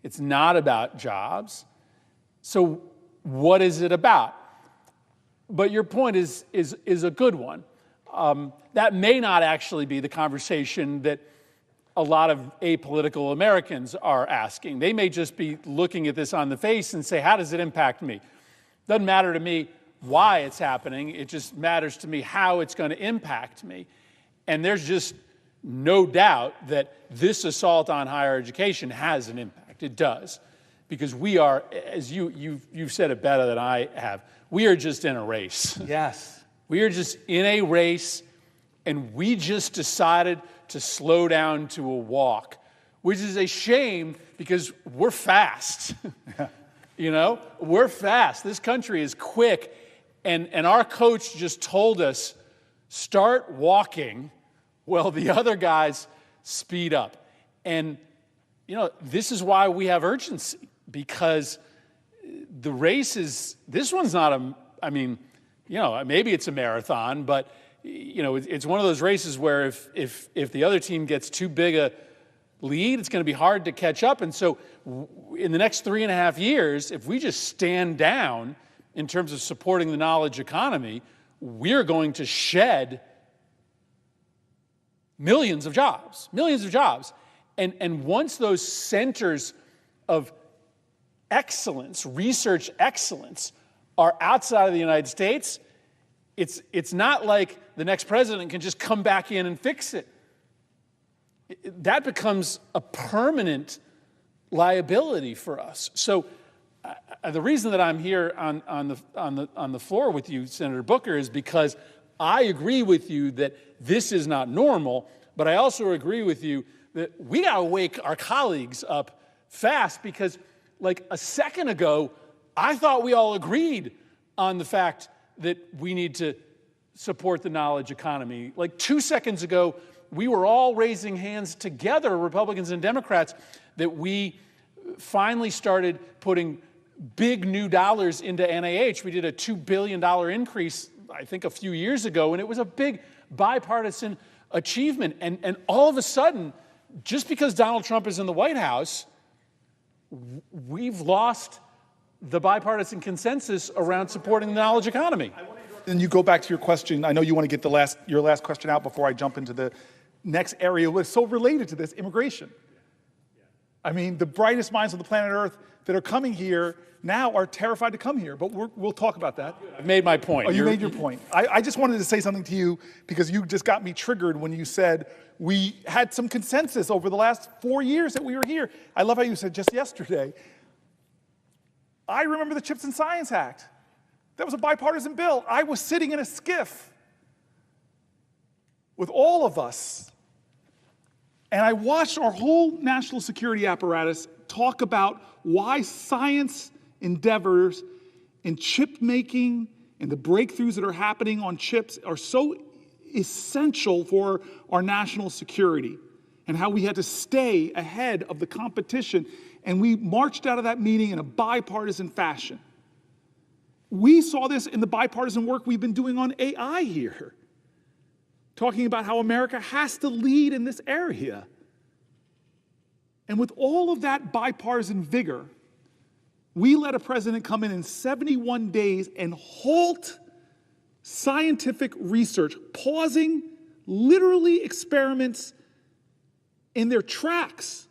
It's not about jobs. So what is it about? But your point is a good one. That may not actually be the conversation that a lot of apolitical Americans are asking. They may just be looking at this on the face and say, how does it impact me? Doesn't matter to me why it's happening. It just matters to me how it's going to impact me. And there's just no doubt that this assault on higher education has an impact. It does. Because we are, as you've said it better than I have, we are just in a race. Yes. We are just in a race, and we just decided to slow down to a walk, which is a shame because we're fast. You know, we're fast. This country is quick. And our coach just told us, start walking while the other guys speed up. And, you know, this is why we have urgency, because the race is, this one's not I mean, you know, maybe it's a marathon, but, you know, it's one of those races where if the other team gets too big a lead, it's going to be hard to catch up. And so in the next 3.5 years, if we just stand down in terms of supporting the knowledge economy, we're going to shed millions of jobs. And once those centers of excellence, research excellence, are outside of the United States, it's not like the next president can just come back in and fix it. That becomes a permanent liability for us. So the reason that I'm here on the floor with you, Senator Booker, is because I agree with you that this is not normal, but I also agree with you that we got to wake our colleagues up fast, because like a second ago, I thought we all agreed on the fact that we need to support the knowledge economy. Like 2 seconds ago, we were all raising hands together, Republicans and Democrats, that we finally started putting big new dollars into NIH. We did a $2 billion increase, I think, a few years ago, and it was a big bipartisan achievement. And all of a sudden, just because Donald Trump is in the White House, we've lost the bipartisan consensus around supporting the knowledge economy. And you go back to your question. I know you want to get your last question out before I jump into the next area that's so related to this, immigration. I mean, the brightest minds on the planet Earth that are coming here now are terrified to come here, but we'll talk about that. I've made my point. Oh, you made your point. I just wanted to say something to you because you just got me triggered when you said we had some consensus over the last 4 years that we were here. I love how you said just yesterday. I remember the CHIPS and Science Act. That was a bipartisan bill. I was sitting in a skiff with all of us, and I watched our whole national security apparatus talk about why science endeavors in chip making and the breakthroughs that are happening on chips are so essential for our national security, and how we had to stay ahead of the competition. And we marched out of that meeting in a bipartisan fashion. We saw this in the bipartisan work we've been doing on AI here, talking about how America has to lead in this area. And with all of that bipartisan vigor, we let a president come in 71 days and halt scientific research, pausing literally experiments in their tracks,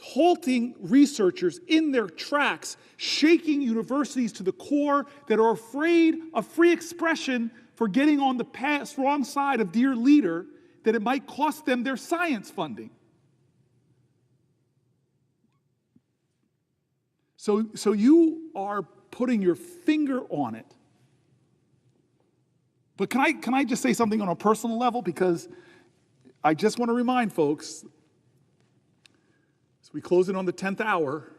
halting researchers in their tracks, shaking universities to the core that are afraid of free expression for getting on the wrong side of dear leader, that it might cost them their science funding. So you are putting your finger on it. But can I just say something on a personal level? Because I just want to remind folks, as we close in on the 10th hour,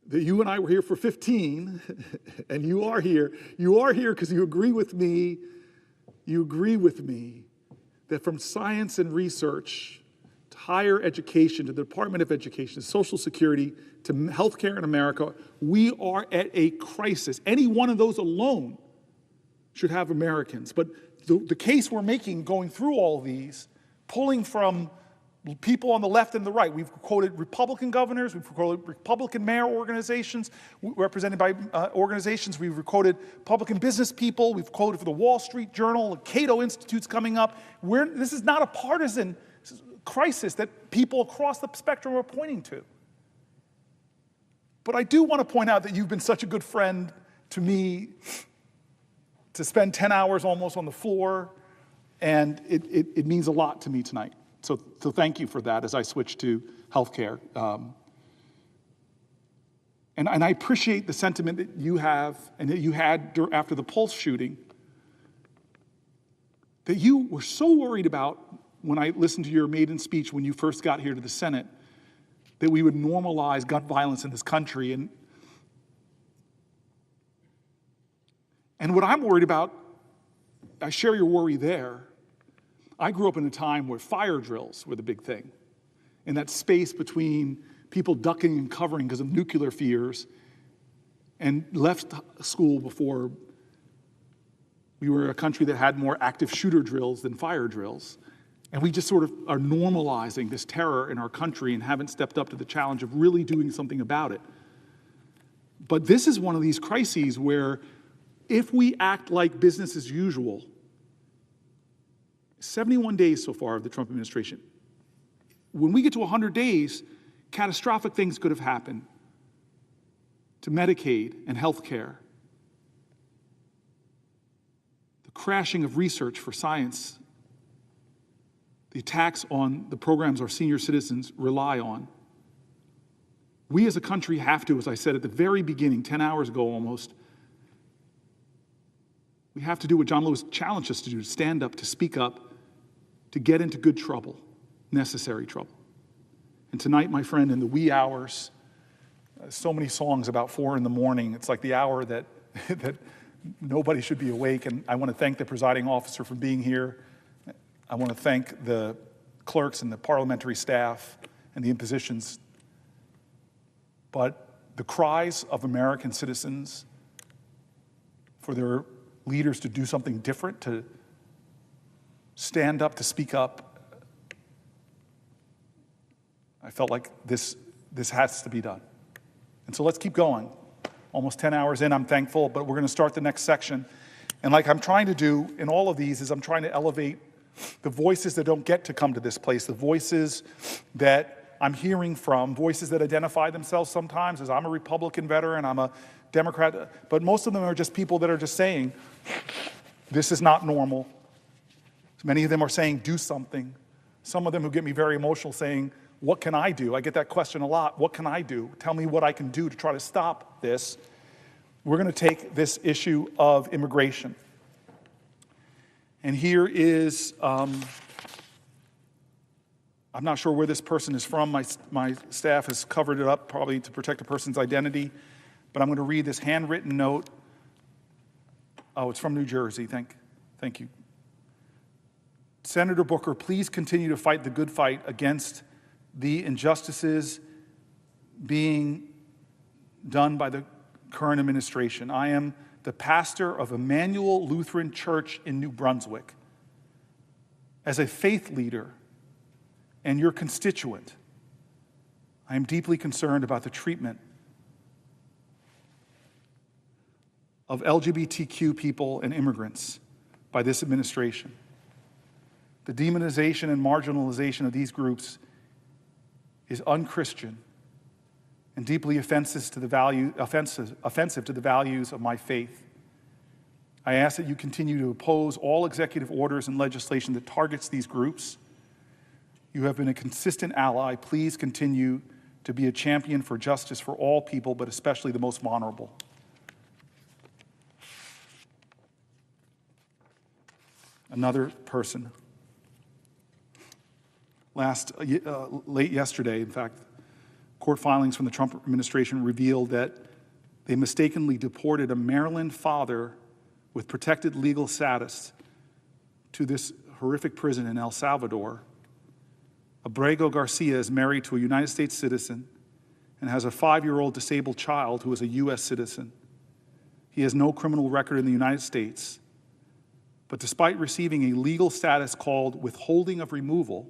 that you and I were here for 15, and you are here. You are here because you agree with me. You agree with me that from science and research to higher education, to the Department of Education, to Social Security, to healthcare in America, we are at a crisis. Any one of those alone should have Americans. But the case we're making going through all these, pulling from people on the left and the right. We've quoted Republican governors, we've quoted Republican mayor organizations, represented by organizations, we've quoted Republican business people, we've quoted for the Wall Street Journal, Cato Institute's coming up. This is not a partisan crisis that people across the spectrum are pointing to. But I do want to point out that you've been such a good friend to me to spend 10 hours almost on the floor, and it means a lot to me tonight. So thank you for that as I switch to healthcare. And I appreciate the sentiment that you have and that you had after the Pulse shooting, that you were so worried about when I listened to your maiden speech when you first got here to the Senate, that we would normalize gun violence in this country. And what I'm worried about, I share your worry there. I grew up in a time where fire drills were the big thing. In that space between people ducking and covering because of nuclear fears, and left school before we were a country that had more active shooter drills than fire drills. And we just sort of are normalizing this terror in our country and haven't stepped up to the challenge of really doing something about it. But this is one of these crises where if we act like business as usual, 71 days so far of the Trump administration. When we get to 100 days, catastrophic things could have happened to Medicaid and health care. The crashing of research for science, the attacks on the programs our senior citizens rely on. We as a country have to, as I said at the very beginning, 10 hours ago almost, We have to do what John Lewis challenged us to do, to stand up, to speak up, to get into good trouble, necessary trouble. And tonight, my friend, in the wee hours, so many songs about 4 a.m. It's like the hour that, that nobody should be awake. And I want to thank the presiding officer for being here. I want to thank the clerks and the parliamentary staff and the impositions. But the cries of American citizens for their leaders to do something different, to stand up, to speak up, I felt like this has to be done. And so let's keep going. Almost 10 hours in, I'm thankful, but we're going to start the next section. And like I'm trying to do in all of these is I'm trying to elevate the voices that don't get to come to this place, the voices that I'm hearing from, voices that identify themselves sometimes as I'm a Republican veteran, I'm a Democrat, but most of them are just people that are just saying, this is not normal. Many of them are saying, do something. Some of them who get me very emotional saying, what can I do? I get that question a lot. What can I do? Tell me what I can do to try to stop this. We're going to take this issue of immigration. And here is, I'm not sure where this person is from. My staff has covered it up probably to protect a person's identity. But I'm going to read this handwritten note. Oh, it's from New Jersey. Thank you. Senator Booker, please continue to fight the good fight against the injustices being done by the current administration. I am the pastor of Emmanuel Lutheran Church in New Brunswick. As a faith leader and your constituent, I am deeply concerned about the treatment of LGBTQ people and immigrants by this administration. The demonization and marginalization of these groups is unchristian and deeply offensive to the values of my faith. I ask that you continue to oppose all executive orders and legislation that targets these groups. You have been a consistent ally. Please continue to be a champion for justice for all people, but especially the most vulnerable. Another person. Late yesterday, in fact, court filings from the Trump administration revealed that they mistakenly deported a Maryland father with protected legal status to this horrific prison in El Salvador. Abrego Garcia is married to a United States citizen and has a 5-year-old disabled child who is a U.S. citizen. He has no criminal record in the United States, but despite receiving a legal status called withholding of removal,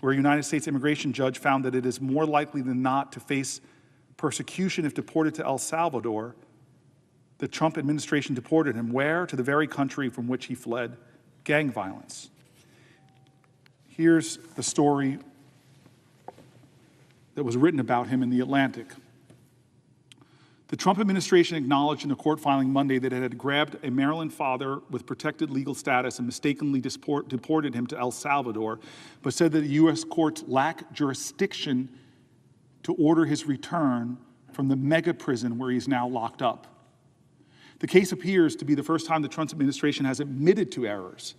where a United States immigration judge found that it is more likely than not to face persecution if deported to El Salvador, the Trump administration deported him where? To the very country from which he fled gang violence. Here's the story that was written about him in The Atlantic. The Trump administration acknowledged in a court filing Monday that it had grabbed a Maryland father with protected legal status and mistakenly deported him to El Salvador, but said that the U.S. courts lack jurisdiction to order his return from the mega prison where he's now locked up. The case appears to be the first time the Trump administration has admitted to errors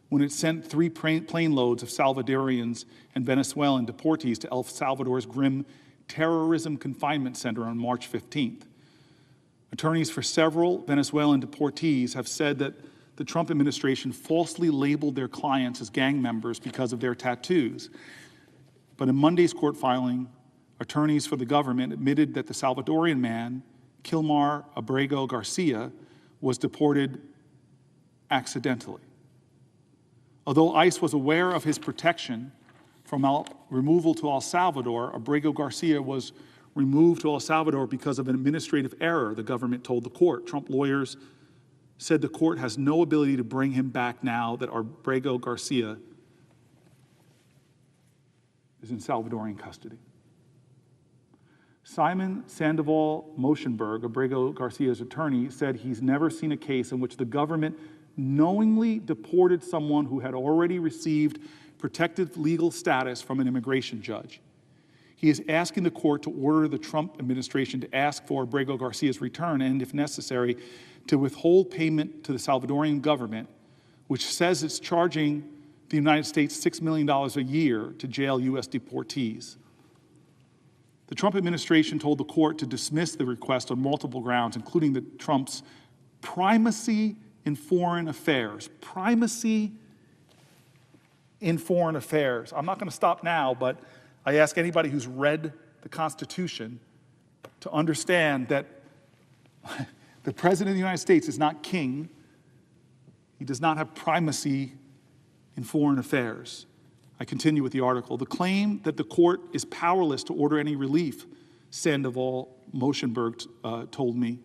when it sent 3 plane loads of Salvadorians and Venezuelan deportees to El Salvador's grim terrorism confinement center on March 15th. Attorneys for several Venezuelan deportees have said that the Trump administration falsely labeled their clients as gang members because of their tattoos. But in Monday's court filing, attorneys for the government admitted that the Salvadorian man, Kilmar Abrego Garcia, was deported accidentally. Although ICE was aware of his protection from removal to El Salvador, Abrego Garcia was removed to El Salvador because of an administrative error, the government told the court. Trump lawyers said the court has no ability to bring him back now that Abrego Garcia is in Salvadorian custody. Simon Sandoval Moshenberg, Abrego Garcia's attorney, said he's never seen a case in which the government knowingly deported someone who had already received protected legal status from an immigration judge. He is asking the court to order the Trump administration to ask for Abrego Garcia's return and, if necessary, to withhold payment to the Salvadorian government, which says it's charging the United States $6 million a year to jail U.S. deportees. The Trump administration told the court to dismiss the request on multiple grounds, including the Trump's primacy in foreign affairs. Primacy in foreign affairs. I'm not going to stop now, but I ask anybody who's read the Constitution to understand that the President of the United States is not king. He does not have primacy in foreign affairs. I continue with the article. The claim that the court is powerless to order any relief, Sandoval Moshenberg told me.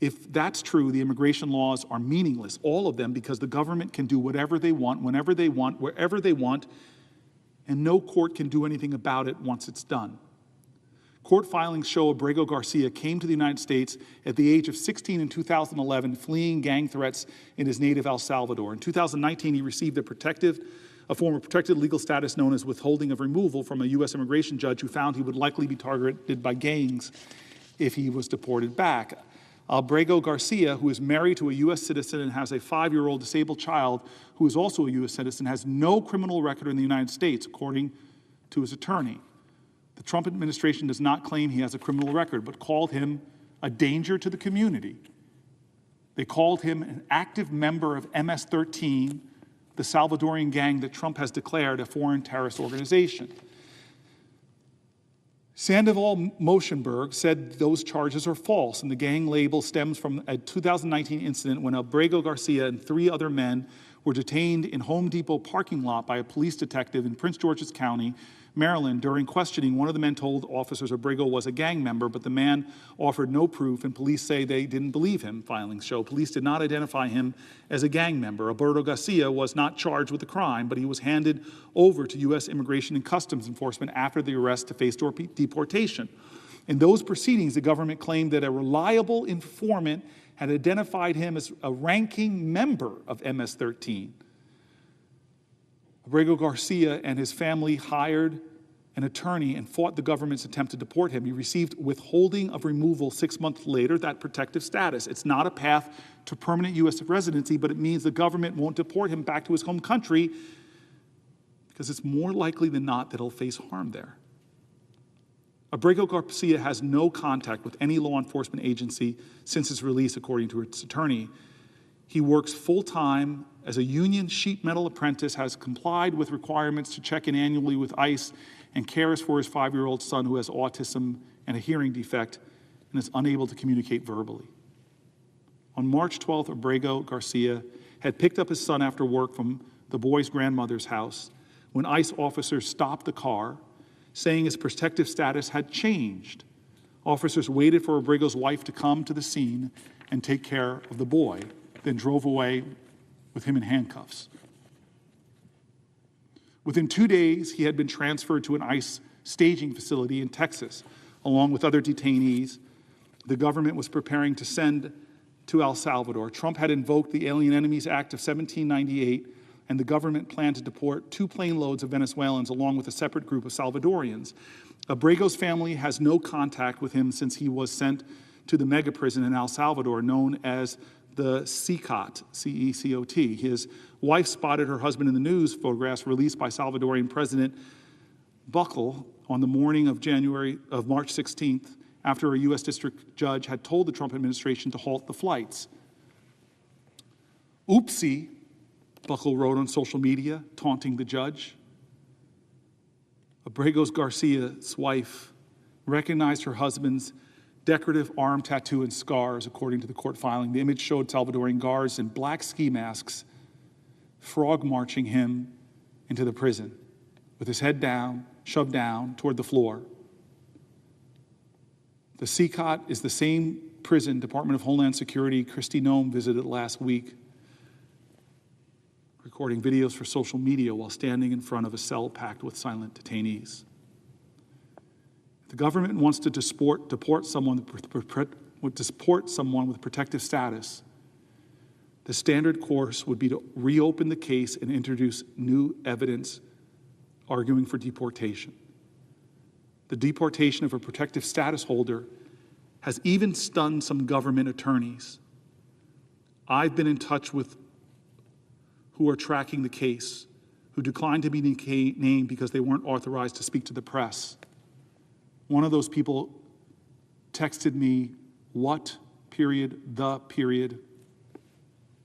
If that's true, the immigration laws are meaningless, all of them, because the government can do whatever they want, whenever they want, wherever they want, and no court can do anything about it once it's done. Court filings show Abrego Garcia came to the United States at the age of 16 in 2011, fleeing gang threats in his native El Salvador. In 2019, he received a form of protected legal status known as withholding of removal from a U.S. immigration judge who found he would likely be targeted by gangs if he was deported back. Abrego Garcia, who is married to a U.S. citizen and has a 5-year-old disabled child who is also a U.S. citizen, has no criminal record in the United States, according to his attorney. The Trump administration does not claim he has a criminal record, but called him a danger to the community. They called him an active member of MS-13, the Salvadorian gang that Trump has declared a foreign terrorist organization. Sandoval Moshenberg said those charges are false, and the gang label stems from a 2019 incident when Abrego Garcia and 3 other men were detained in Home Depot parking lot by a police detective in Prince George's County, Maryland. During questioning, one of the men told officers Abrego was a gang member, but the man offered no proof, and police say they didn't believe him, filings show. Police did not identify him as a gang member. Abrego Garcia was not charged with the crime, but he was handed over to U.S. Immigration and Customs Enforcement after the arrest to face deportation. In those proceedings, the government claimed that a reliable informant had identified him as a ranking member of MS-13. Abrego Garcia and his family hired an attorney and fought the government's attempt to deport him. He received withholding of removal 6 months later, that protective status. It's not a path to permanent U.S. residency, but it means the government won't deport him back to his home country because it's more likely than not that he'll face harm there. Abrego Garcia has no contact with any law enforcement agency since his release, according to its attorney. He works full-time as a union sheet metal apprentice, has complied with requirements to check in annually with ICE, and cares for his 5-year-old son who has autism and a hearing defect and is unable to communicate verbally. On March 12th, Abrego Garcia had picked up his son after work from the boy's grandmother's house when ICE officers stopped the car, saying his protective status had changed. Officers waited for Abrego's wife to come to the scene and take care of the boy, then drove away with him in handcuffs. Within 2 days, he had been transferred to an ICE staging facility in Texas, along with other detainees the government was preparing to send to El Salvador. Trump had invoked the Alien Enemies Act of 1798, and the government planned to deport 2 plane loads of Venezuelans along with a separate group of Salvadorians. Abrego's family has no contact with him since he was sent to the mega prison in El Salvador known as the CECOT, C-E-C-O-T. His wife spotted her husband in the news photographs released by Salvadorian President Buckle on the morning of March 16th, after a U.S. district judge had told the Trump administration to halt the flights. Oopsie, Buckle wrote on social media, taunting the judge. Abrego Garcia's wife recognized her husband's decorative arm tattoo and scars, according to the court filing. The image showed Salvadorian guards in black ski masks frog marching him into the prison with his head down, shoved down toward the floor. The CECOT is the same prison Department of Homeland Security Kristi Noem visited last week, recording videos for social media while standing in front of a cell packed with silent detainees. If the government wants to deport someone with protective status, the standard course would be to reopen the case and introduce new evidence arguing for deportation. the deportation of a protective status holder has even stunned some government attorneys. I've been in touch with who are tracking the case, who declined to be named because they weren't authorized to speak to the press. One of those people texted me, "What, period, the, period,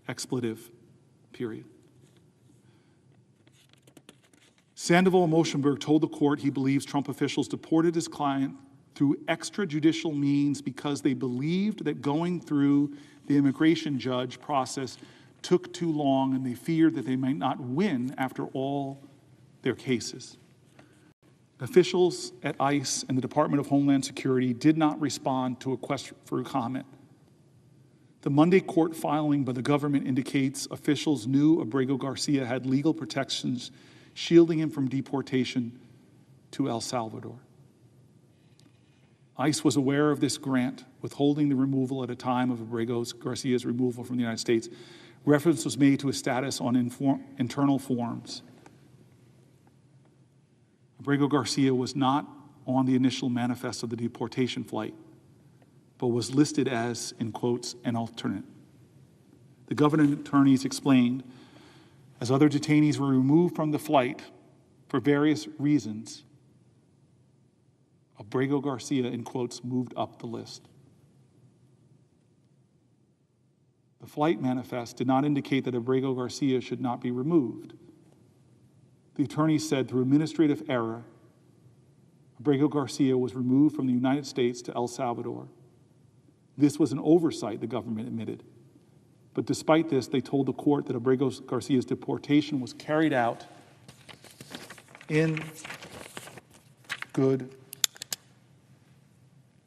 expletive, period." Sandoval Moshenberg told the court he believes Trump officials deported his client through extrajudicial means because they believed that going through the immigration judge process took too long and they feared that they might not win after all their cases. Officials at ICE and the Department of Homeland Security did not respond to a question for a comment. The Monday court filing by the government indicates officials knew Abrego Garcia had legal protections shielding him from deportation to El Salvador. ICE was aware of this grant, withholding the removal at a time of Abrego Garcia's removal from the United States. Reference was made to his status on internal forms. Abrego Garcia was not on the initial manifest of the deportation flight, but was listed as, in quotes, an alternate. The government attorneys explained, as other detainees were removed from the flight for various reasons, Abrego Garcia, in quotes, moved up the list. The flight manifest did not indicate that Abrego Garcia should not be removed. The attorney said through administrative error, Abrego Garcia was removed from the United States to El Salvador. This was an oversight, the government admitted. But despite this, they told the court that Abrego Garcia's deportation was carried out in good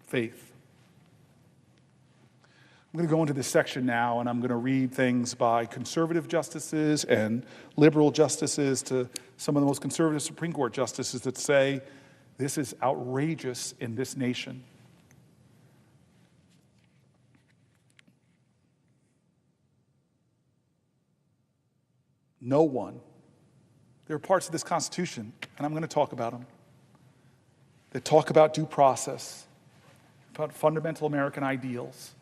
faith. I'm going to go into this section now, and I'm going to read things by conservative justices and liberal justices to some of the most conservative Supreme Court justices that say this is outrageous in this nation. No one. There are parts of this Constitution, and I'm going to talk about them, that talk about due process, about fundamental American ideals.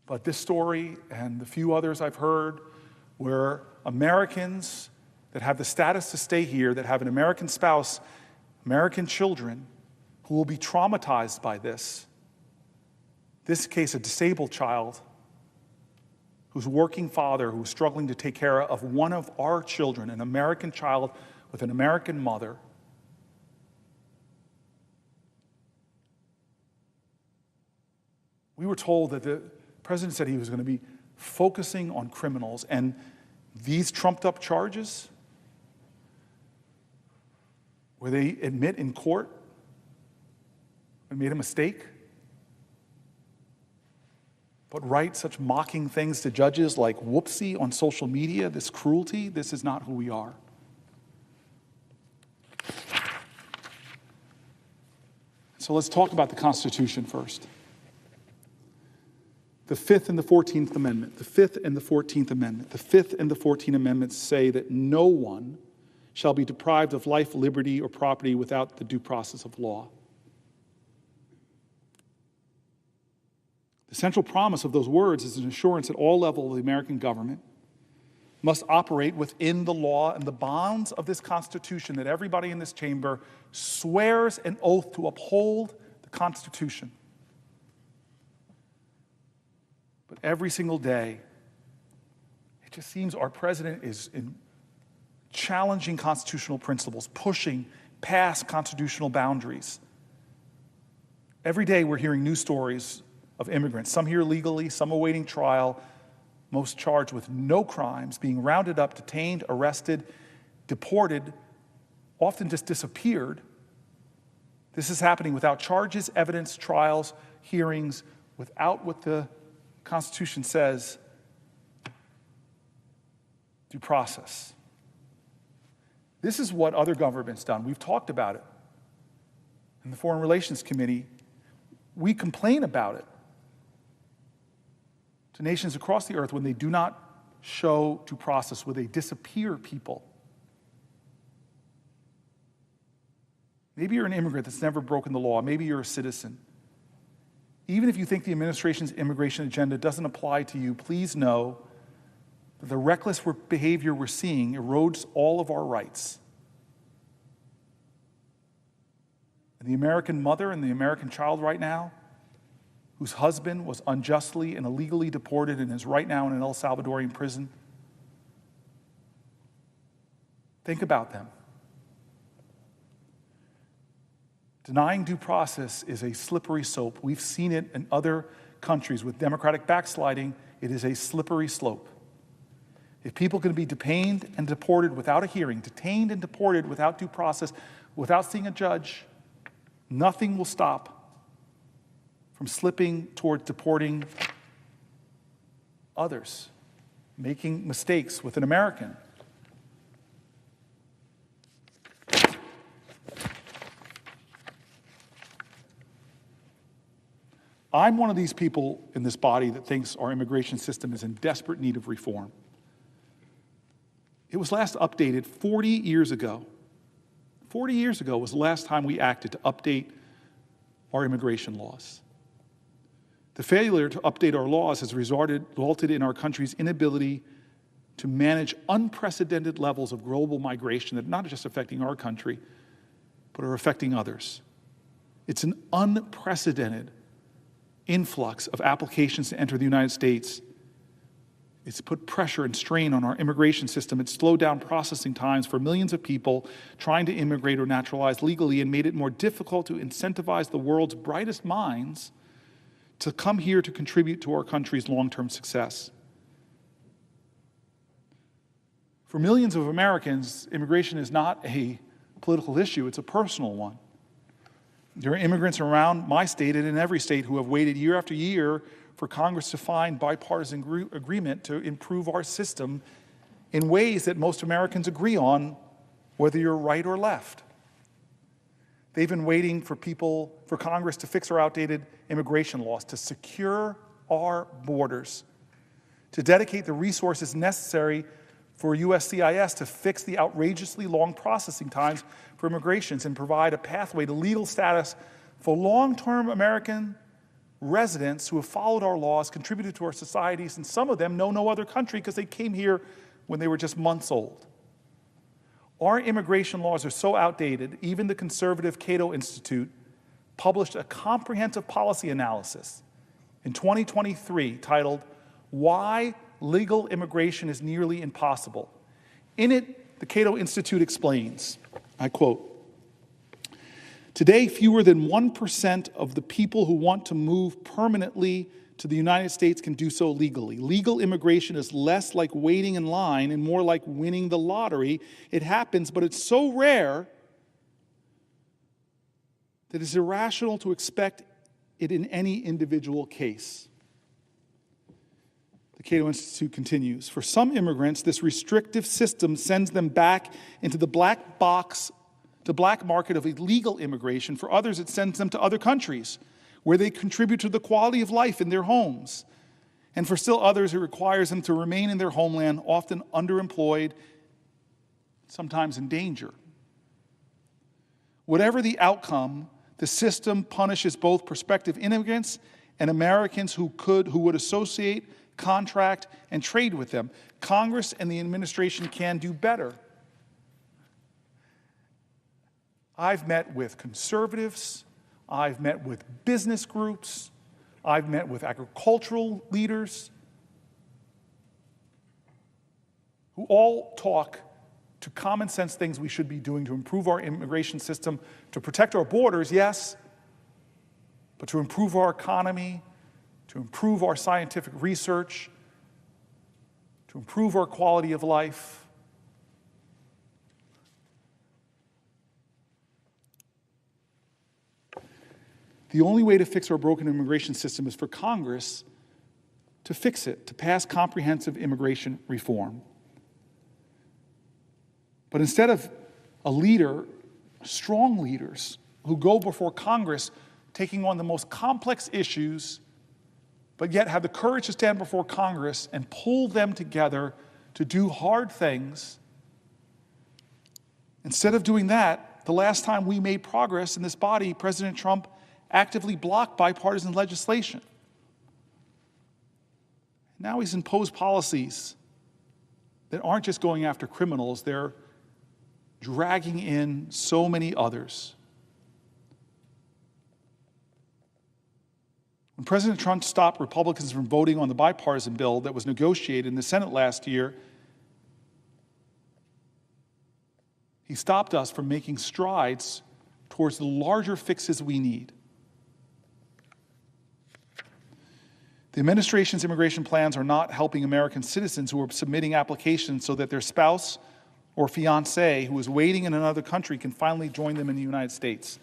But this story and the few others I've heard where Americans that have the status to stay here, that have an American spouse, American children, who will be traumatized by this case, a disabled child, whose working father, who's struggling to take care of one of our children, an American child with an American mother. We were told that the president said he was going to be focusing on criminals, and these trumped up charges, where they admit in court they made a mistake, but write such mocking things to judges like whoopsie on social media, this cruelty, this is not who we are. So let's talk about the Constitution first. The Fifth and the 14th Amendment. The Fifth and the 14th Amendment. The Fifth and the 14th Amendments say that no one shall be deprived of life, liberty, or property without the due process of law. The central promise of those words is an assurance at all levels of the American government must operate within the law and the bonds of this Constitution, that everybody in this chamber swears an oath to uphold the Constitution. But every single day, it just seems our president is challenging constitutional principles, pushing past constitutional boundaries. Every day we're hearing news stories of immigrants, some here legally, some awaiting trial, most charged with no crimes, being rounded up, detained, arrested, deported, often just disappeared. This is happening without charges, evidence, trials, hearings, without what the Constitution says, due process. This is what other governments done. We've talked about it. In the Foreign Relations Committee, we complain about it to nations across the earth when they do not show due process, where they disappear people. Maybe you're an immigrant that's never broken the law. Maybe you're a citizen. Even if you think the administration's immigration agenda doesn't apply to you, please know that the reckless behavior we're seeing erodes all of our rights. And the American mother and the American child right now, whose husband was unjustly and illegally deported and is right now in an El Salvadorian prison, think about them. Denying due process is a slippery slope. We've seen it in other countries with democratic backsliding. It is a slippery slope. If people can be detained and deported without a hearing, detained and deported without due process, without seeing a judge, nothing will stop from slipping toward deporting others, making mistakes with an American. I'm one of these people in this body that thinks our immigration system is in desperate need of reform. It was last updated 40 years ago. 40 years ago was the last time we acted to update our immigration laws. The failure to update our laws has resulted in our country's inability to manage unprecedented levels of global migration that are not just affecting our country, but are affecting others. It's an unprecedented influx of applications to enter the United States. It's put pressure and strain on our immigration system. It's slowed down processing times for millions of people trying to immigrate or naturalize legally and made it more difficult to incentivize the world's brightest minds to come here to contribute to our country's long-term success. For millions of Americans, immigration is not a political issue, it's a personal one. There are immigrants around my state and in every state who have waited year after year for Congress to find bipartisan agreement to improve our system in ways that most Americans agree on, whether you're right or left. They've been waiting for Congress to fix our outdated immigration laws, to secure our borders, to dedicate the resources necessary for U.S.CIS to fix the outrageously long processing times for immigrations and provide a pathway to legal status for long-term American residents who have followed our laws, contributed to our societies, and some of them know no other country because they came here when they were just months old. Our immigration laws are so outdated, even the conservative Cato Institute published a comprehensive policy analysis in 2023 titled, "Why Legal Immigration is Nearly Impossible." In it, the Cato Institute explains, I quote, "Today, fewer than 1% of the people who want to move permanently to the United States can do so legally. Legal immigration is less like waiting in line and more like winning the lottery. It happens, but it's so rare that it's irrational to expect it in any individual case." The Cato Institute continues, "For some immigrants, this restrictive system sends them back into the black market of illegal immigration. For others, it sends them to other countries where they contribute to the quality of life in their homes. And for still others, it requires them to remain in their homeland, often underemployed, sometimes in danger. Whatever the outcome, the system punishes both prospective immigrants and Americans who would associate, contract, and trade with them. Congress and the administration can do better." I've met with conservatives, I've met with business groups, I've met with agricultural leaders who all talk to common sense things we should be doing to improve our immigration system, to protect our borders, yes, but to improve our economy, to improve our scientific research, to improve our quality of life. The only way to fix our broken immigration system is for Congress to fix it, to pass comprehensive immigration reform. But instead of a leader, strong leaders who go before Congress taking on the most complex issues, but yet have the courage to stand before Congress and pull them together to do hard things, instead of doing that, the last time we made progress in this body, President Trump actively blocked bipartisan legislation. Now he's imposed policies that aren't just going after criminals, they're dragging in so many others. When President Trump stopped Republicans from voting on the bipartisan bill that was negotiated in the Senate last year, he stopped us from making strides towards the larger fixes we need. The administration's immigration plans are not helping American citizens who are submitting applications so that their spouse or fiance who is waiting in another country can finally join them in the United States.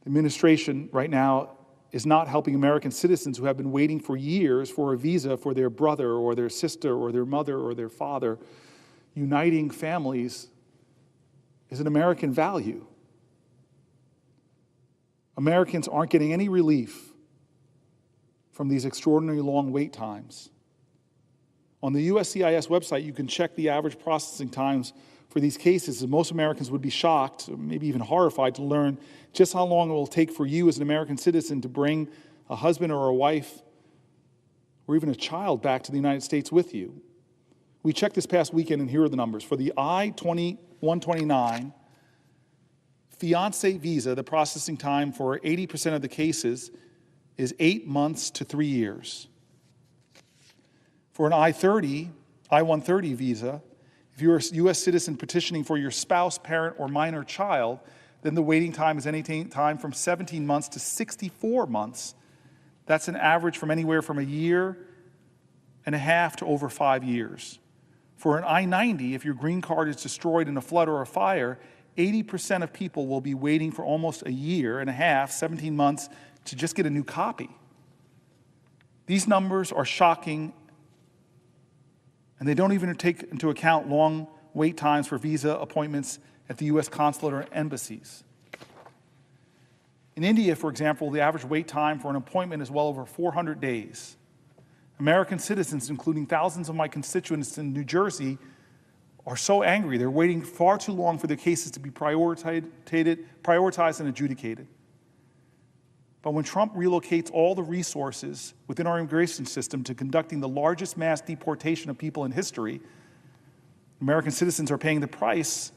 The administration right now is not helping American citizens who have been waiting for years for a visa for their brother or their sister or their mother or their father. Uniting families is an American value. Americans aren't getting any relief from these extraordinarily long wait times. On the USCIS website, you can check the average processing times for these cases, and most Americans would be shocked, or maybe even horrified, to learn just how long it will take for you as an American citizen to bring a husband or a wife or even a child back to the United States with you. We checked this past weekend, and here are the numbers. For the I-129 fiancé visa, the processing time for 80% of the cases is 8 months to 3 years. For an I-130 visa, if you're a U.S. citizen petitioning for your spouse, parent, or minor child, then the waiting time is any time from 17 months to 64 months. That's an average from anywhere from a year and a half to over 5 years. For an I-90, if your green card is destroyed in a flood or a fire, 80% of people will be waiting for almost a year and a half, 17 months, to just get a new copy. These numbers are shocking, and they don't even take into account long wait times for visa appointments at the U.S. consulate or embassies. In India, for example, the average wait time for an appointment is well over 400 days. American citizens, including thousands of my constituents in New Jersey, are so angry. They're waiting far too long for their cases to be prioritized and adjudicated. But when Trump relocates all the resources within our immigration system to conducting the largest mass deportation of people in history, American citizens are paying the price,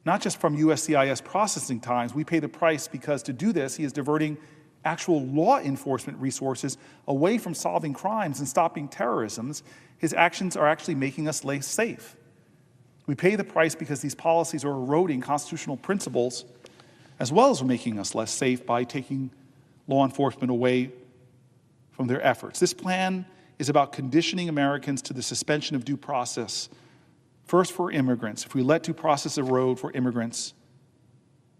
not just from USCIS processing times. We pay the price because to do this, he is diverting actual law enforcement resources away from solving crimes and stopping terrorism. His actions are actually making us less safe. We pay the price because these policies are eroding constitutional principles, as well as making us less safe by taking law enforcement away from their efforts. This plan is about conditioning Americans to the suspension of due process. First for immigrants. If we let due process erode for immigrants,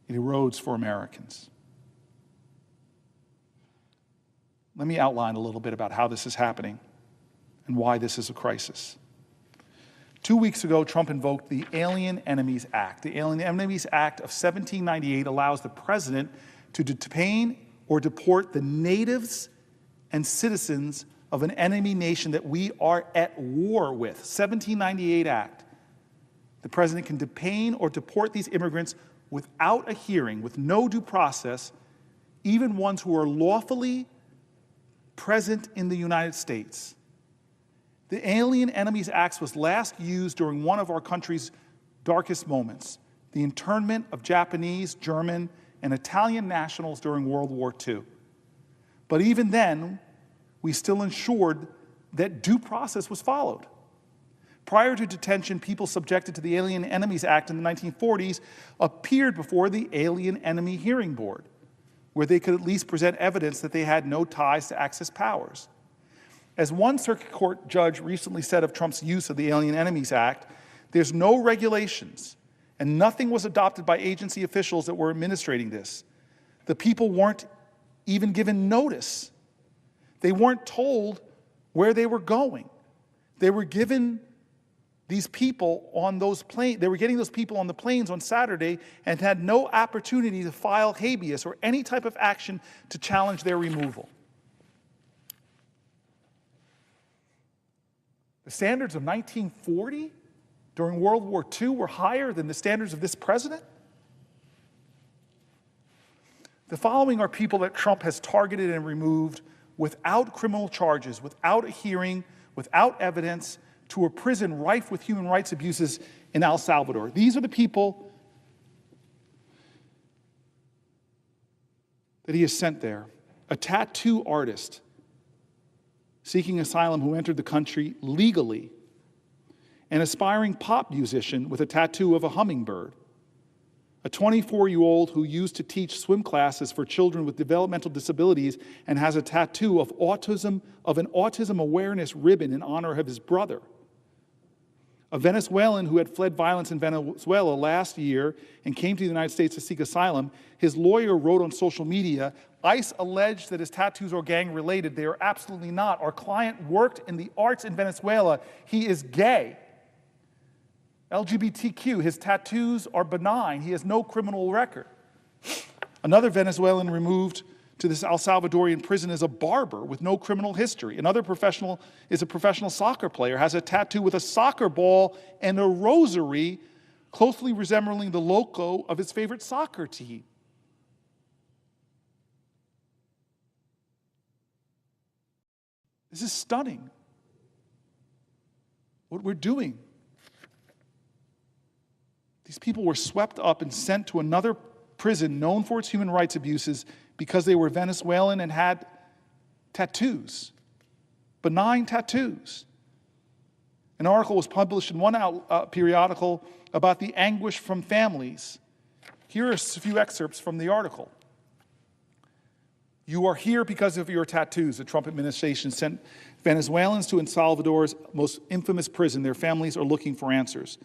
it erodes for Americans. Let me outline a little bit about how this is happening and why this is a crisis. 2 weeks ago, Trump invoked the Alien Enemies Act. The Alien Enemies Act of 1798 allows the president to detain or deport the natives and citizens of an enemy nation that we are at war with. 1798 Act. The president can detain or deport these immigrants without a hearing, with no due process, even ones who are lawfully present in the United States. The Alien Enemies Act was last used during one of our country's darkest moments, the internment of Japanese, German, and Italian nationals during World War II. But even then, we still ensured that due process was followed. Prior to detention, people subjected to the Alien Enemies Act in the 1940s appeared before the Alien Enemy Hearing Board, where they could at least present evidence that they had no ties to Axis powers. As one circuit court judge recently said of Trump's use of the Alien Enemies Act, there's no regulations, and nothing was adopted by agency officials that were administrating this. The people weren't even given notice. They weren't told where they were going. They were given these people on those planes, they were getting those people on the planes on Saturday and had no opportunity to file habeas or any type of action to challenge their removal. The standards of 1940 during World War II were higher than the standards of this president? The following are people that Trump has targeted and removed without criminal charges, without a hearing, without evidence, to a prison rife with human rights abuses in El Salvador. These are the people that he has sent there. A tattoo artist seeking asylum who entered the country legally, an aspiring pop musician with a tattoo of a hummingbird, a 24-year-old who used to teach swim classes for children with developmental disabilities and has a tattoo of an autism awareness ribbon in honor of his brother, a Venezuelan who had fled violence in Venezuela last year and came to the United States to seek asylum. His lawyer wrote on social media, ICE alleged that his tattoos are gang-related. They are absolutely not. Our client worked in the arts in Venezuela. He is gay. LGBTQ, his tattoos are benign. He has no criminal record. Another Venezuelan removed to this El Salvadorian prison is a barber with no criminal history. Another professional is a professional soccer player, has a tattoo with a soccer ball and a rosary closely resembling the logo of his favorite soccer team. This is stunning, what we're doing. These people were swept up and sent to another prison known for its human rights abuses because they were Venezuelan and had tattoos, benign tattoos. An article was published in one periodical about the anguish from families. Here are a few excerpts from the article. You are here because of your tattoos. The Trump administration sent Venezuelans to El Salvador's most infamous prison. Their families are looking for answers.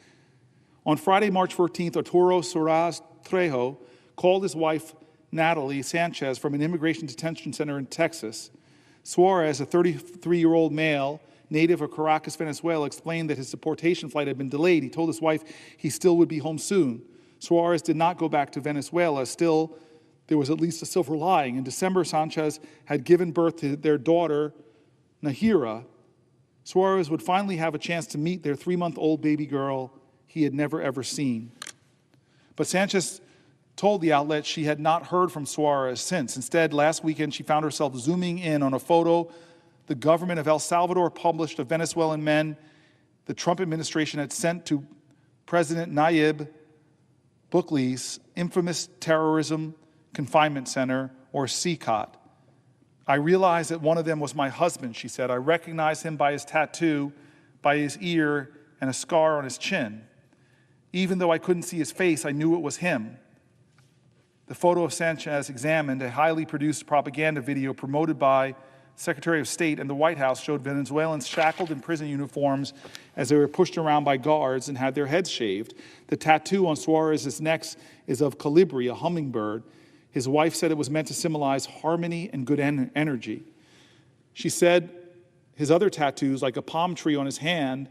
On Friday, March 14th, Arturo Suarez Trejo called his wife, Natalie Sanchez, from an immigration detention center in Texas. Suarez, a 33-year-old male, native of Caracas, Venezuela, explained that his deportation flight had been delayed. He told his wife he still would be home soon. Suarez did not go back to Venezuela. Still, there was at least a silver lining. In December, Sanchez had given birth to their daughter, Nahira. Suarez would finally have a chance to meet their 3-month-old baby girl he had never, ever seen. But Sanchez told the outlet she had not heard from Suarez since. Instead, last weekend, she found herself zooming in on a photo the government of El Salvador published of Venezuelan men the Trump administration had sent to President Nayib Bukele's infamous terrorism confinement center, or CCOT. I realized that one of them was my husband, she said. I recognized him by his tattoo, by his ear, and a scar on his chin. Even though I couldn't see his face, I knew it was him. The photo of Sanchez examined, a highly produced propaganda video promoted by Secretary of State and the White House, showed Venezuelans shackled in prison uniforms as they were pushed around by guards and had their heads shaved. The tattoo on Suarez's neck is of Colibri, a hummingbird. His wife said it was meant to symbolize harmony and good energy. She said his other tattoos, like a palm tree on his hand,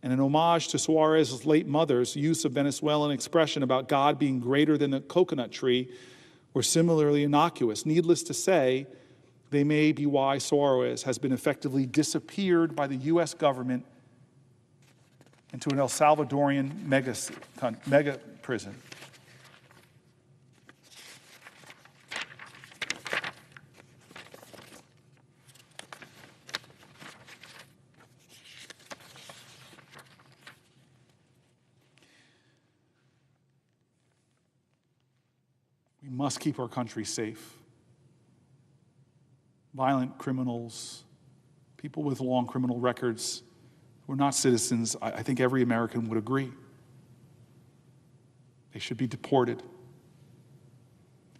and an homage to Suarez's late mother's use of Venezuelan expression about God being greater than a coconut tree, were similarly innocuous. Needless to say, they may be why Suarez has been effectively disappeared by the U.S. government into an El Salvadorian mega prison. We must keep our country safe. Violent criminals, people with long criminal records who are not citizens, I think every American would agree. They should be deported.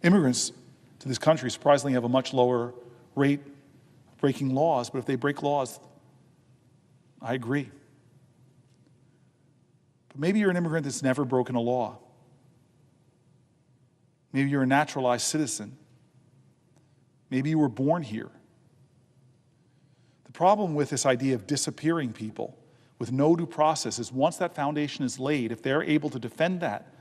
Immigrants to this country surprisingly have a much lower rate of breaking laws, but if they break laws, I agree. But maybe you're an immigrant that's never broken a law. Maybe you're a naturalized citizen. Maybe you were born here. The problem with this idea of disappearing people with no due process is once that foundation is laid, if they're able to defend that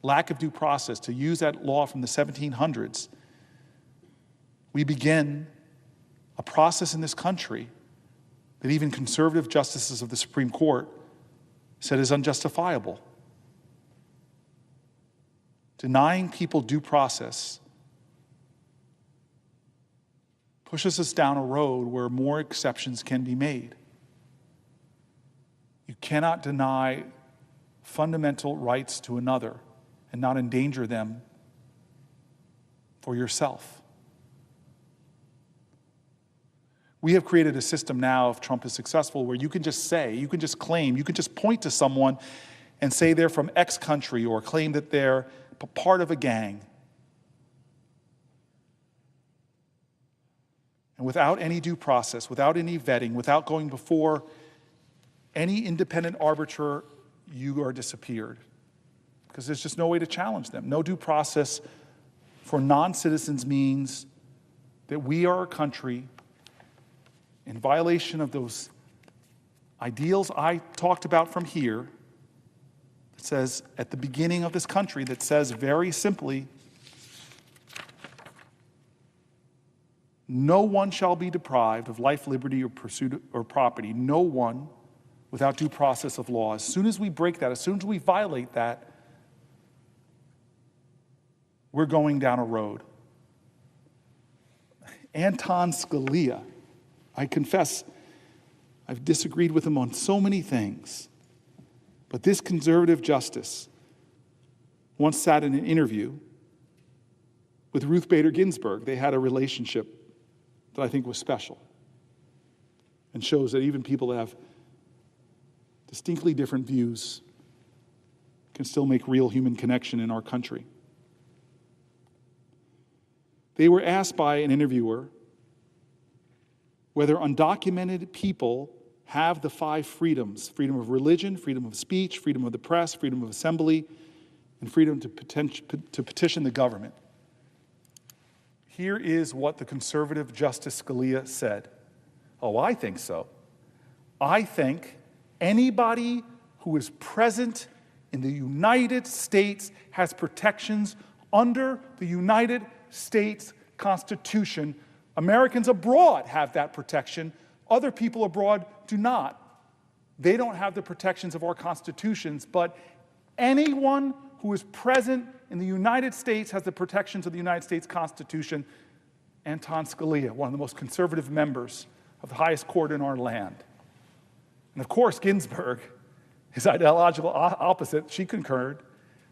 lack of due process, to use that law from the 1700s, we begin a process in this country that even conservative justices of the Supreme Court said is unjustifiable. Denying people due process pushes us down a road where more exceptions can be made. You cannot deny fundamental rights to another and not endanger them for yourself. We have created a system now, if Trump is successful, where you can just say, you can just claim, you can just point to someone and say they're from X country or claim that they're part of a gang. And without any due process, without any vetting, without going before any independent arbiter, you are disappeared. Because there's just no way to challenge them. No due process for non-citizens means that we are a country in violation of those ideals I talked about from here, that says at the beginning of this country, that says very simply, no one shall be deprived of life, liberty, or pursuit or property. No one without due process of law. As soon as we break that, as soon as we violate that, we're going down a road. Anton Scalia, I confess, I've disagreed with him on so many things, but this conservative justice once sat in an interview with Ruth Bader Ginsburg. They had a relationship that I think was special and shows that even people that have distinctly different views can still make real human connection in our country. They were asked by an interviewer whether undocumented people have the 5 freedoms: freedom of religion, freedom of speech, freedom of the press, freedom of assembly, and freedom to petition the government. Here is what the conservative Justice Scalia said. Oh, I think so. I think anybody who is present in the United States has protections under the United States Constitution. Americans abroad have that protection. Other people abroad do not. They don't have the protections of our constitutions, but anyone who is present in the United States has the protections of the United States Constitution. Anton Scalia, one of the most conservative members of the highest court in our land. And of course, Ginsburg, his ideological opposite, she concurred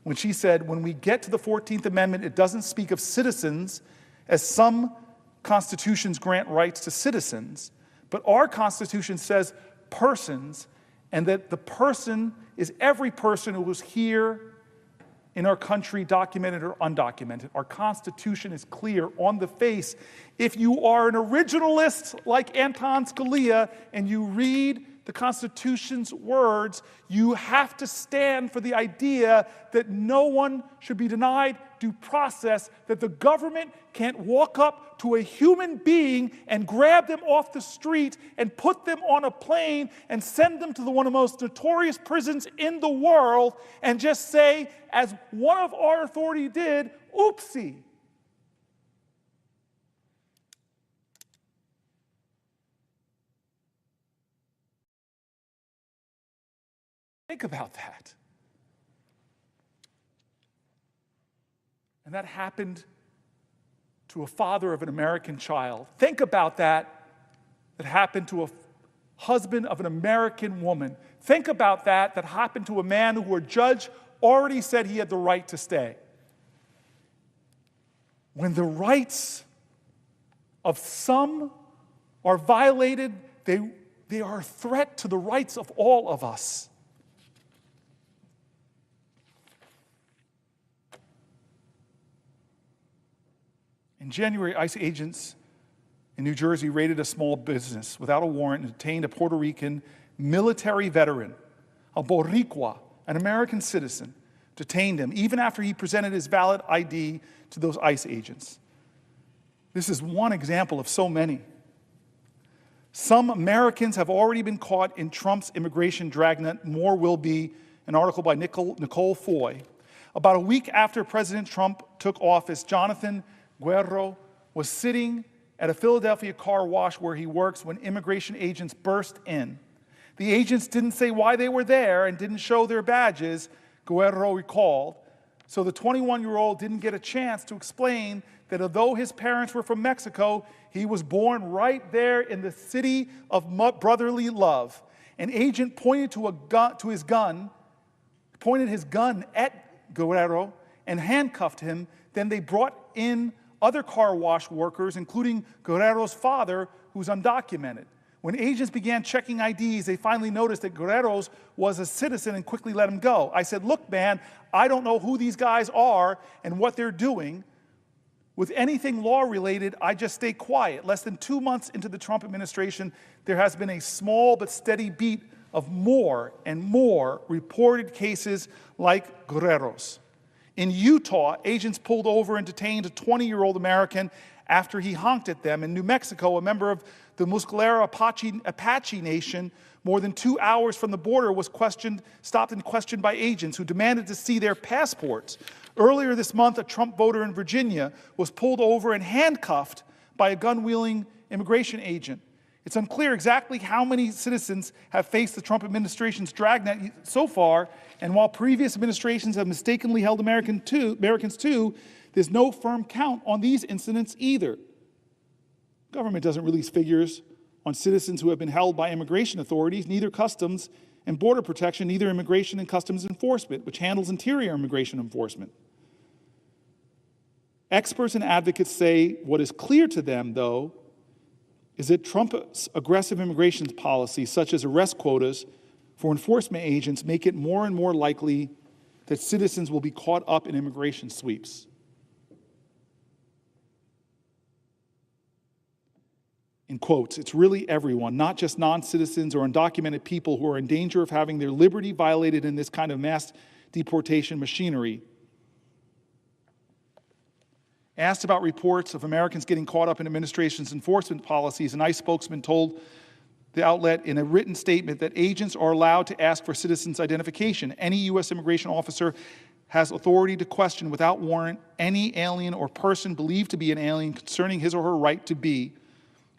when she said, when we get to the 14th Amendment, it doesn't speak of citizens as some constitutions grant rights to citizens, but our Constitution says persons, and that the person is every person who was here in our country, documented or undocumented. Our Constitution is clear on the face. If you are an originalist like Anton Scalia and you read the Constitution's words, you have to stand for the idea that no one should be denied due process, that the government can't walk up to a human being and grab them off the street and put them on a plane and send them to one of the most notorious prisons in the world and just say, as one of our authority did, oopsie. Think about that. And that happened to a father of an American child. Think about that. That happened to a husband of an American woman. Think about that. That happened to a man who a judge already said he had the right to stay. When the rights of some are violated, they are a threat to the rights of all of us. In January, ICE agents in New Jersey raided a small business without a warrant and detained a Puerto Rican military veteran, a Boricua, an American citizen, detained him even after he presented his valid ID to those ICE agents. This is one example of so many. Some Americans have already been caught in Trump's immigration dragnet. More will be. An article by Nicole Foy. About a week after President Trump took office, Jonathan Guerrero was sitting at a Philadelphia car wash where he works when immigration agents burst in. The agents didn't say why they were there and didn't show their badges, Guerrero recalled. So the 21-year-old didn't get a chance to explain that although his parents were from Mexico, he was born right there in the city of brotherly love. An agent pointed his gun at Guerrero and handcuffed him. Then they brought in other car wash workers, including Guerrero's father, who's undocumented. When agents began checking IDs, they finally noticed that Guerrero's was a citizen and quickly let him go. I said, look, man, I don't know who these guys are and what they're doing. With anything law-related, I just stay quiet. Less than 2 months into the Trump administration, there has been a small but steady beat of more and more reported cases like Guerrero's. In Utah, agents pulled over and detained a 20-year-old American after he honked at them. In New Mexico, a member of the Muscalera Apache Nation, more than 2 hours from the border, was stopped and questioned by agents who demanded to see their passports. Earlier this month, a Trump voter in Virginia was pulled over and handcuffed by a gun-wielding immigration agent. It's unclear exactly how many citizens have faced the Trump administration's dragnet so far, and while previous administrations have mistakenly held Americans too, there's no firm count on these incidents either. Government doesn't release figures on citizens who have been held by immigration authorities, neither Customs and Border Protection, neither Immigration and Customs Enforcement, which handles interior immigration enforcement. Experts and advocates say what is clear to them, though, is that Trump's aggressive immigration policies, such as arrest quotas for enforcement agents, make it more and more likely that citizens will be caught up in immigration sweeps. In quotes, it's really everyone, not just non-citizens or undocumented people who are in danger of having their liberty violated in this kind of mass deportation machinery. Asked about reports of Americans getting caught up in administration's enforcement policies, an ICE spokesman told the outlet in a written statement that agents are allowed to ask for citizens' identification. Any U.S. immigration officer has authority to question without warrant any alien or person believed to be an alien concerning his or her right to be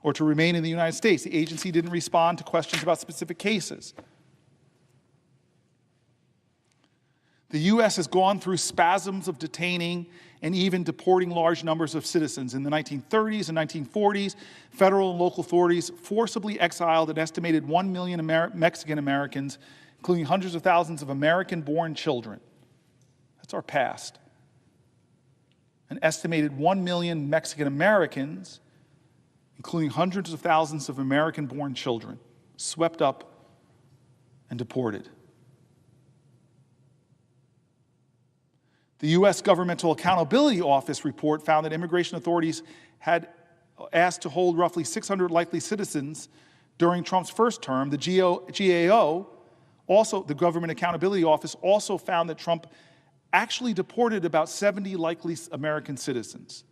or to remain in the United States. The agency didn't respond to questions about specific cases. The U.S. has gone through spasms of detaining and even deporting large numbers of citizens. In the 1930s and 1940s, federal and local authorities forcibly exiled an estimated 1 million Mexican Americans, including hundreds of thousands of American-born children. That's our past. An estimated 1 million Mexican Americans, including hundreds of thousands of American-born children, swept up and deported. The U.S. Governmental Accountability Office report found that immigration authorities had asked to hold roughly 600 likely citizens during Trump's first term. The GAO, also the Government Accountability Office, also found that Trump actually deported about 70 likely American citizens.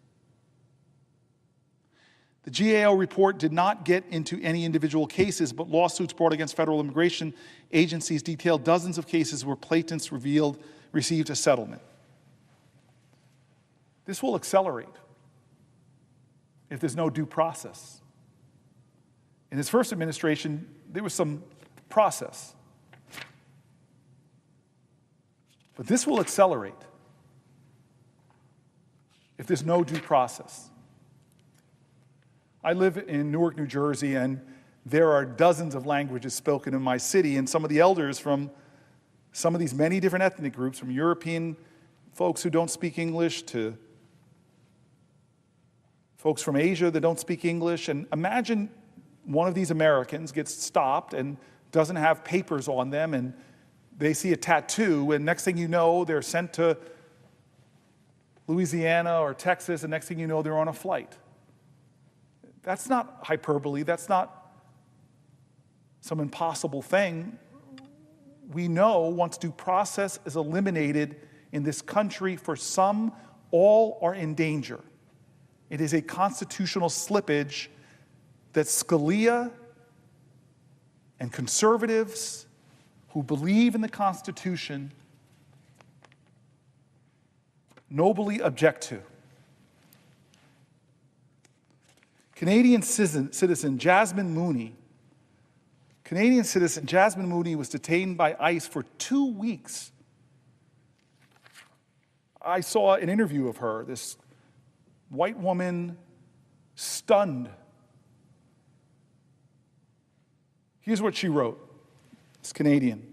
The GAO report did not get into any individual cases, but lawsuits brought against federal immigration agencies detailed dozens of cases where plaintiffs received a settlement. This will accelerate if there's no due process. In his first administration, there was some process. But this will accelerate if there's no due process. I live in Newark, New Jersey, and there are dozens of languages spoken in my city, and some of the elders from some of these many different ethnic groups, from European folks who don't speak English to folks from Asia that don't speak English. And imagine one of these Americans gets stopped and doesn't have papers on them, and they see a tattoo, and next thing you know, they're sent to Louisiana or Texas, and next thing you know, they're on a flight. That's not hyperbole. That's not some impossible thing. We know once due process is eliminated in this country, for some, all are in danger. It is a constitutional slippage that Scalia and conservatives who believe in the Constitution nobly object to. Canadian citizen Jasmine Mooney Canadian citizen Jasmine Mooney was detained by ICE for 2 weeks. I saw an interview of her, this white woman, stunned. Here's what she wrote. It's Canadian.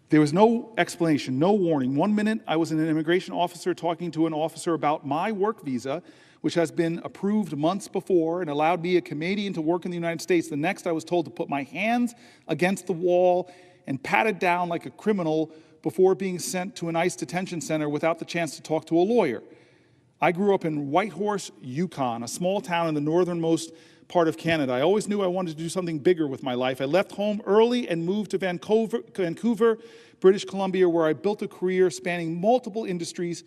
There was no explanation, no warning. 1 minute, I was an immigration officer talking to an officer about my work visa, which has been approved months before and allowed me, a Canadian, to work in the United States. The next, I was told to put my hands against the wall and patted down like a criminal before being sent to an ICE detention center without the chance to talk to a lawyer. I grew up in Whitehorse, Yukon, a small town in the northernmost part of Canada. I always knew I wanted to do something bigger with my life. I left home early and moved to Vancouver, British Columbia, where I built a career spanning multiple industries,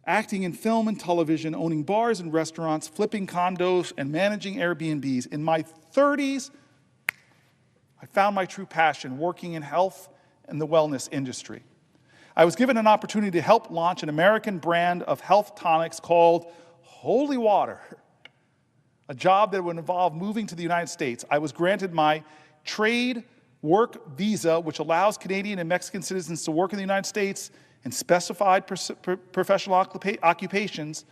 acting in film and television, owning bars and restaurants, flipping condos, and managing Airbnbs. In my 30s, I found my true passion, working in health and the wellness industry. I was given an opportunity to help launch an American brand of health tonics called Holy Water, a job that would involve moving to the United States. I was granted my trade work visa, which allows Canadian and Mexican citizens to work in the United States in specified professional occupations.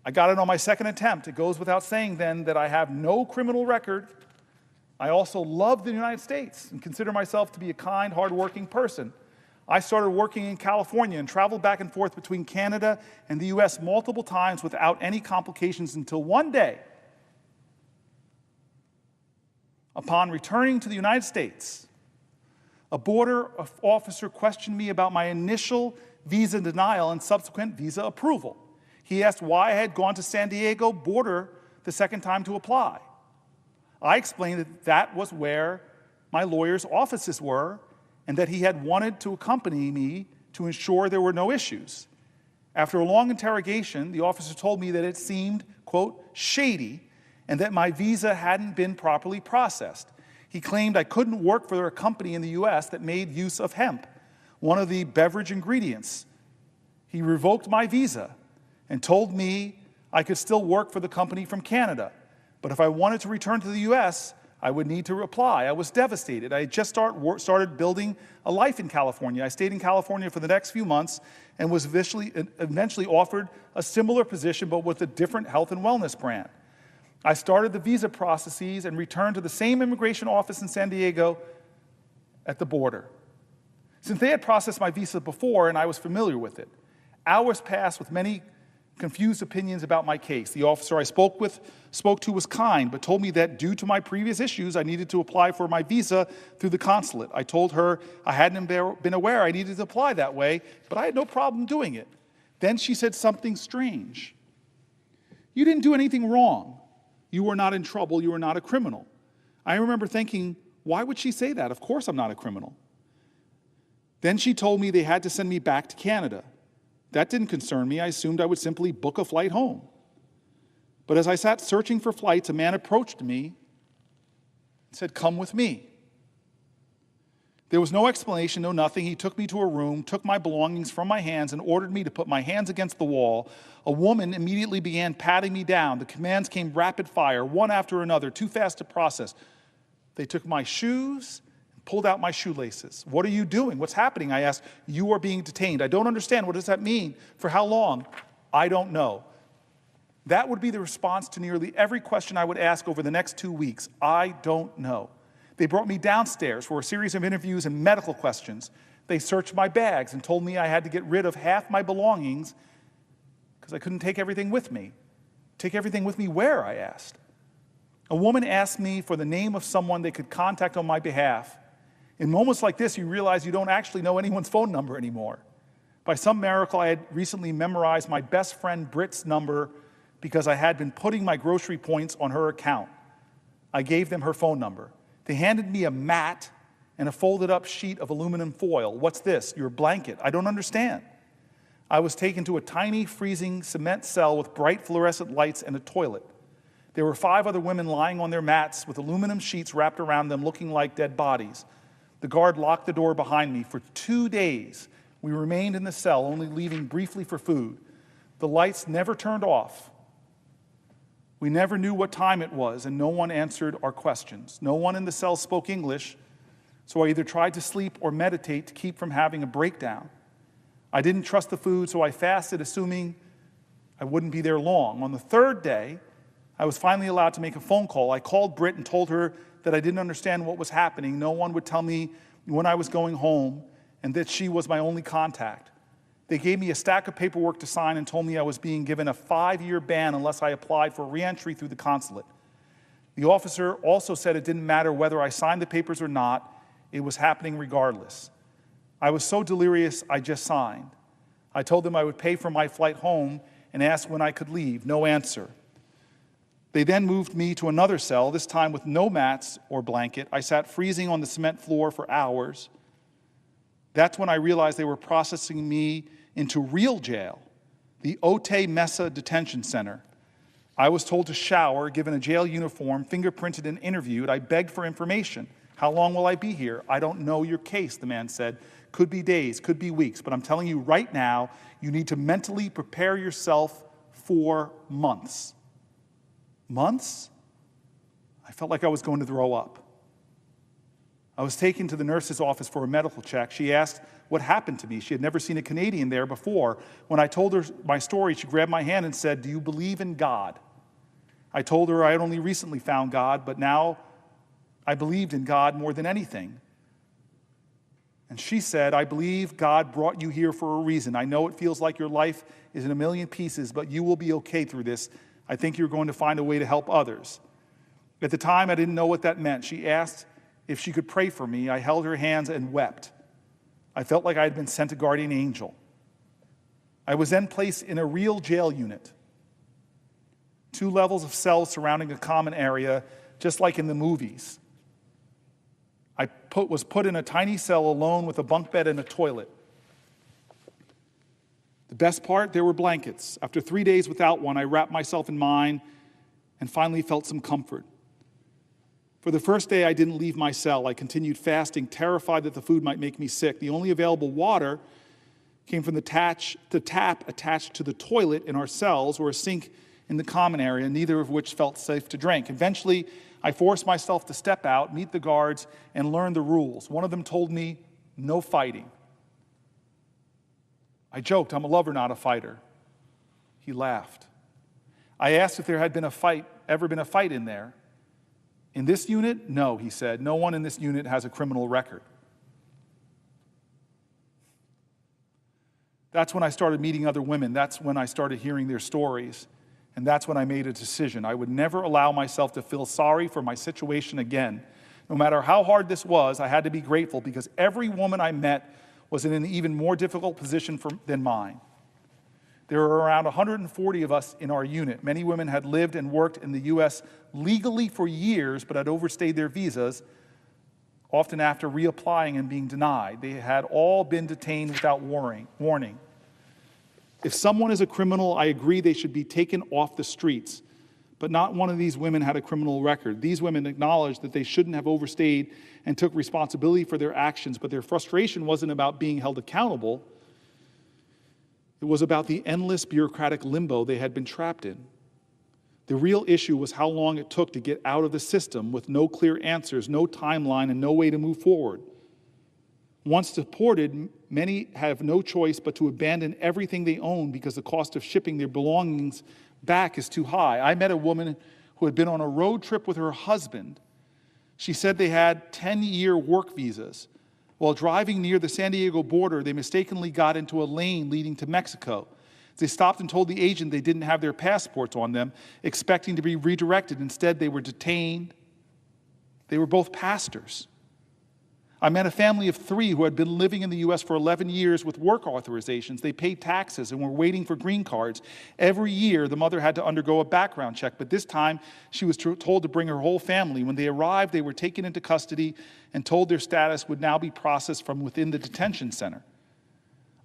I got it on my second attempt. It goes without saying then that I have no criminal record. I also love the United States and consider myself to be a kind, hardworking person. I started working in California and traveled back and forth between Canada and the U.S. multiple times without any complications until one day, upon returning to the United States, a border officer questioned me about my initial visa denial and subsequent visa approval. He asked why I had gone to San Diego border the second time to apply. I explained that that was where my lawyer's offices were and that he had wanted to accompany me to ensure there were no issues. After a long interrogation, the officer told me that it seemed, quote, shady, and that my visa hadn't been properly processed. He claimed I couldn't work for a company in the U.S. that made use of hemp, one of the beverage ingredients. He revoked my visa and told me I could still work for the company from Canada, but if I wanted to return to the U.S., I would need to apply. I was devastated. I had just started building a life in California. I stayed in California for the next few months and was eventually offered a similar position, but with a different health and wellness brand. I started the visa processes and returned to the same immigration office in San Diego at the border. Since they had processed my visa before and I was familiar with it, hours passed with many confused opinions about my case. The officer I spoke to was kind, but told me that due to my previous issues, I needed to apply for my visa through the consulate. I told her I hadn't been aware I needed to apply that way, but I had no problem doing it. Then she said something strange. You didn't do anything wrong. You were not in trouble. You were not a criminal. I remember thinking, why would she say that? Of course I'm not a criminal. Then she told me they had to send me back to Canada. That didn't concern me. I assumed I would simply book a flight home. But as I sat searching for flights, a man approached me and said, "Come with me." There was no explanation, no nothing. He took me to a room, took my belongings from my hands, and ordered me to put my hands against the wall. A woman immediately began patting me down. The commands came rapid fire, one after another, too fast to process. They took my shoes, pulled out my shoelaces. "What are you doing? What's happening?" I asked. "You are being detained." "I don't understand. What does that mean? For how long?" "I don't know." That would be the response to nearly every question I would ask over the next 2 weeks. I don't know. They brought me downstairs for a series of interviews and medical questions. They searched my bags and told me I had to get rid of half my belongings because I couldn't take everything with me. "Take everything with me where?" I asked. A woman asked me for the name of someone they could contact on my behalf. In moments like this, you realize you don't actually know anyone's phone number anymore. By some miracle, I had recently memorized my best friend Britt's number because I had been putting my grocery points on her account. I gave them her phone number. They handed me a mat and a folded up sheet of aluminum foil. "What's this?" "Your blanket." "I don't understand." I was taken to a tiny freezing cement cell with bright fluorescent lights and a toilet. There were 5 other women lying on their mats with aluminum sheets wrapped around them looking like dead bodies. The guard locked the door behind me. For 2 days, we remained in the cell, only leaving briefly for food. The lights never turned off. We never knew what time it was, and no one answered our questions. No one in the cell spoke English, so I either tried to sleep or meditate to keep from having a breakdown. I didn't trust the food, so I fasted, assuming I wouldn't be there long. On the third day, I was finally allowed to make a phone call. I called Britt and told her that I didn't understand what was happening. No one would tell me when I was going home, and that she was my only contact. They gave me a stack of paperwork to sign and told me I was being given a 5-year ban unless I applied for re-entry through the consulate. The officer also said it didn't matter whether I signed the papers or not, it was happening regardless. I was so delirious, I just signed. I told them I would pay for my flight home and asked when I could leave. No answer. They then moved me to another cell, this time with no mats or blanket. I sat freezing on the cement floor for hours. That's when I realized they were processing me into real jail, the Otay Mesa Detention Center. I was told to shower, given a jail uniform, fingerprinted and interviewed. I begged for information. How long will I be here? I don't know your case, the man said. Could be days, could be weeks, but I'm telling you right now, you need to mentally prepare yourself for months. Months? I felt like I was going to throw up. I was taken to the nurse's office for a medical check. She asked what happened to me. She had never seen a Canadian there before. When I told her my story, she grabbed my hand and said, "Do you believe in God?" I told her I had only recently found God, but now I believed in God more than anything. And she said, "I believe God brought you here for a reason. I know it feels like your life is in a million pieces, but you will be okay through this. I think you're going to find a way to help others." At the time, I didn't know what that meant. She asked if she could pray for me. I held her hands and wept. I felt like I had been sent a guardian angel. I was then placed in a real jail unit. 2 levels of cells surrounding a common area, just like in the movies. I was put in a tiny cell alone with a bunk bed and a toilet. The best part, there were blankets. After 3 days without one, I wrapped myself in mine and finally felt some comfort. For the first day, I didn't leave my cell. I continued fasting, terrified that the food might make me sick. The only available water came from the tap attached to the toilet in our cells or a sink in the common area, neither of which felt safe to drink. Eventually, I forced myself to step out, meet the guards, and learn the rules. One of them told me, "No fighting." I joked, "I'm a lover, not a fighter." He laughed. I asked if there had ever been a fight in there. "In this unit? No," he said. "No one in this unit has a criminal record." That's when I started meeting other women. That's when I started hearing their stories. And that's when I made a decision. I would never allow myself to feel sorry for my situation again. No matter how hard this was, I had to be grateful because every woman I met was in an even more difficult position than mine. There were around 140 of us in our unit. Many women had lived and worked in the U.S. legally for years, but had overstayed their visas, often after reapplying and being denied. They had all been detained without warning. If someone is a criminal, I agree they should be taken off the streets. But not one of these women had a criminal record. These women acknowledged that they shouldn't have overstayed and took responsibility for their actions, but their frustration wasn't about being held accountable. It was about the endless bureaucratic limbo they had been trapped in. The real issue was how long it took to get out of the system with no clear answers, no timeline, and no way to move forward. Once deported, many have no choice but to abandon everything they own because the cost of shipping their belongings back is too high. I met a woman who had been on a road trip with her husband. She said they had 10-year work visas. While driving near the San Diego border, they mistakenly got into a lane leading to Mexico. They stopped and told the agent they didn't have their passports on them, expecting to be redirected. Instead, they were detained. They were both pastors. I met a family of 3 who had been living in the U.S. for 11 years with work authorizations. They paid taxes and were waiting for green cards. Every year, the mother had to undergo a background check, but this time she was told to bring her whole family. When they arrived, they were taken into custody and told their status would now be processed from within the detention center.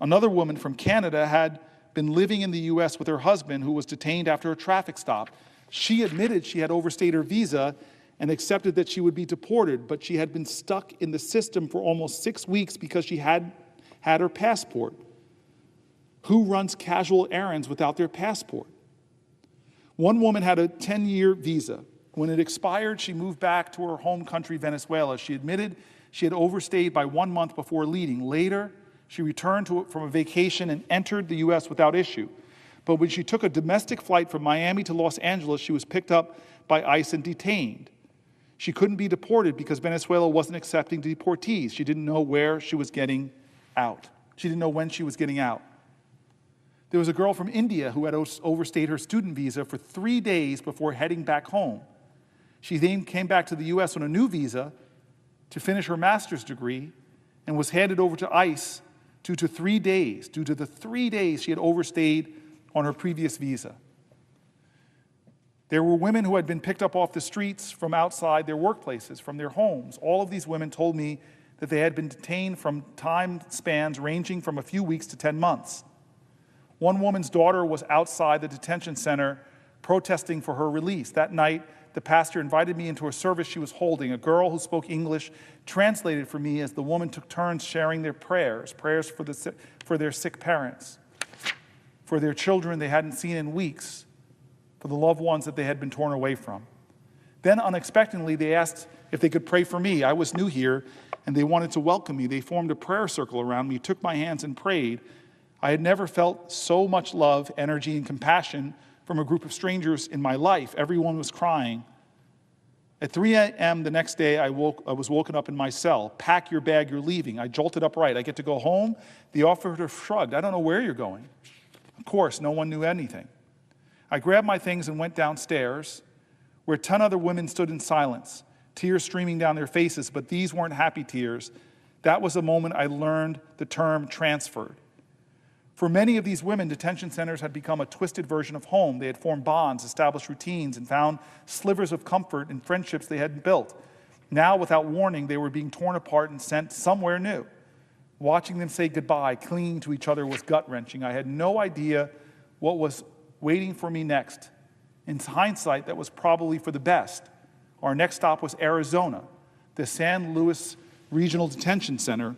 Another woman from Canada had been living in the U.S. with her husband, who was detained after a traffic stop. She admitted she had overstayed her visa and accepted that she would be deported, but she had been stuck in the system for almost 6 weeks because she had her passport. Who runs casual errands without their passport? One woman had a 10-year visa. When it expired, she moved back to her home country, Venezuela. She admitted she had overstayed by 1 month before leaving. Later, she returned from a vacation and entered the U.S. without issue. But when she took a domestic flight from Miami to Los Angeles, she was picked up by ICE and detained. She couldn't be deported because Venezuela wasn't accepting deportees. She didn't know where she was getting out. She didn't know when she was getting out. There was a girl from India who had overstayed her student visa for 3 days before heading back home. She then came back to the U.S. on a new visa to finish her master's degree and was handed over to ICE due to the 3 days she had overstayed on her previous visa. There were women who had been picked up off the streets from outside their workplaces, from their homes. All of these women told me that they had been detained from time spans ranging from a few weeks to 10 months. One woman's daughter was outside the detention center protesting for her release. That night, the pastor invited me into a service she was holding. A girl who spoke English translated for me as the woman took turns sharing their prayers for their sick parents, for their children they hadn't seen in weeks, for the loved ones that they had been torn away from. Then unexpectedly, they asked if they could pray for me. I was new here, and they wanted to welcome me. They formed a prayer circle around me, took my hands and prayed. I had never felt so much love, energy, and compassion from a group of strangers in my life. Everyone was crying. At 3 a.m. the next day, I was woken up in my cell. Pack your bag, you're leaving. I jolted upright. I get to go home? The operative shrugged. I don't know where you're going. Of course, no one knew anything. I grabbed my things and went downstairs, where 10 other women stood in silence, tears streaming down their faces, but these weren't happy tears. That was the moment I learned the term transferred. For many of these women, detention centers had become a twisted version of home. They had formed bonds, established routines, and found slivers of comfort in friendships they hadn't built. Now, without warning, they were being torn apart and sent somewhere new. Watching them say goodbye, clinging to each other was gut-wrenching. I had no idea what was waiting for me next. In hindsight, that was probably for the best. Our next stop was Arizona, the San Luis Regional Detention Center,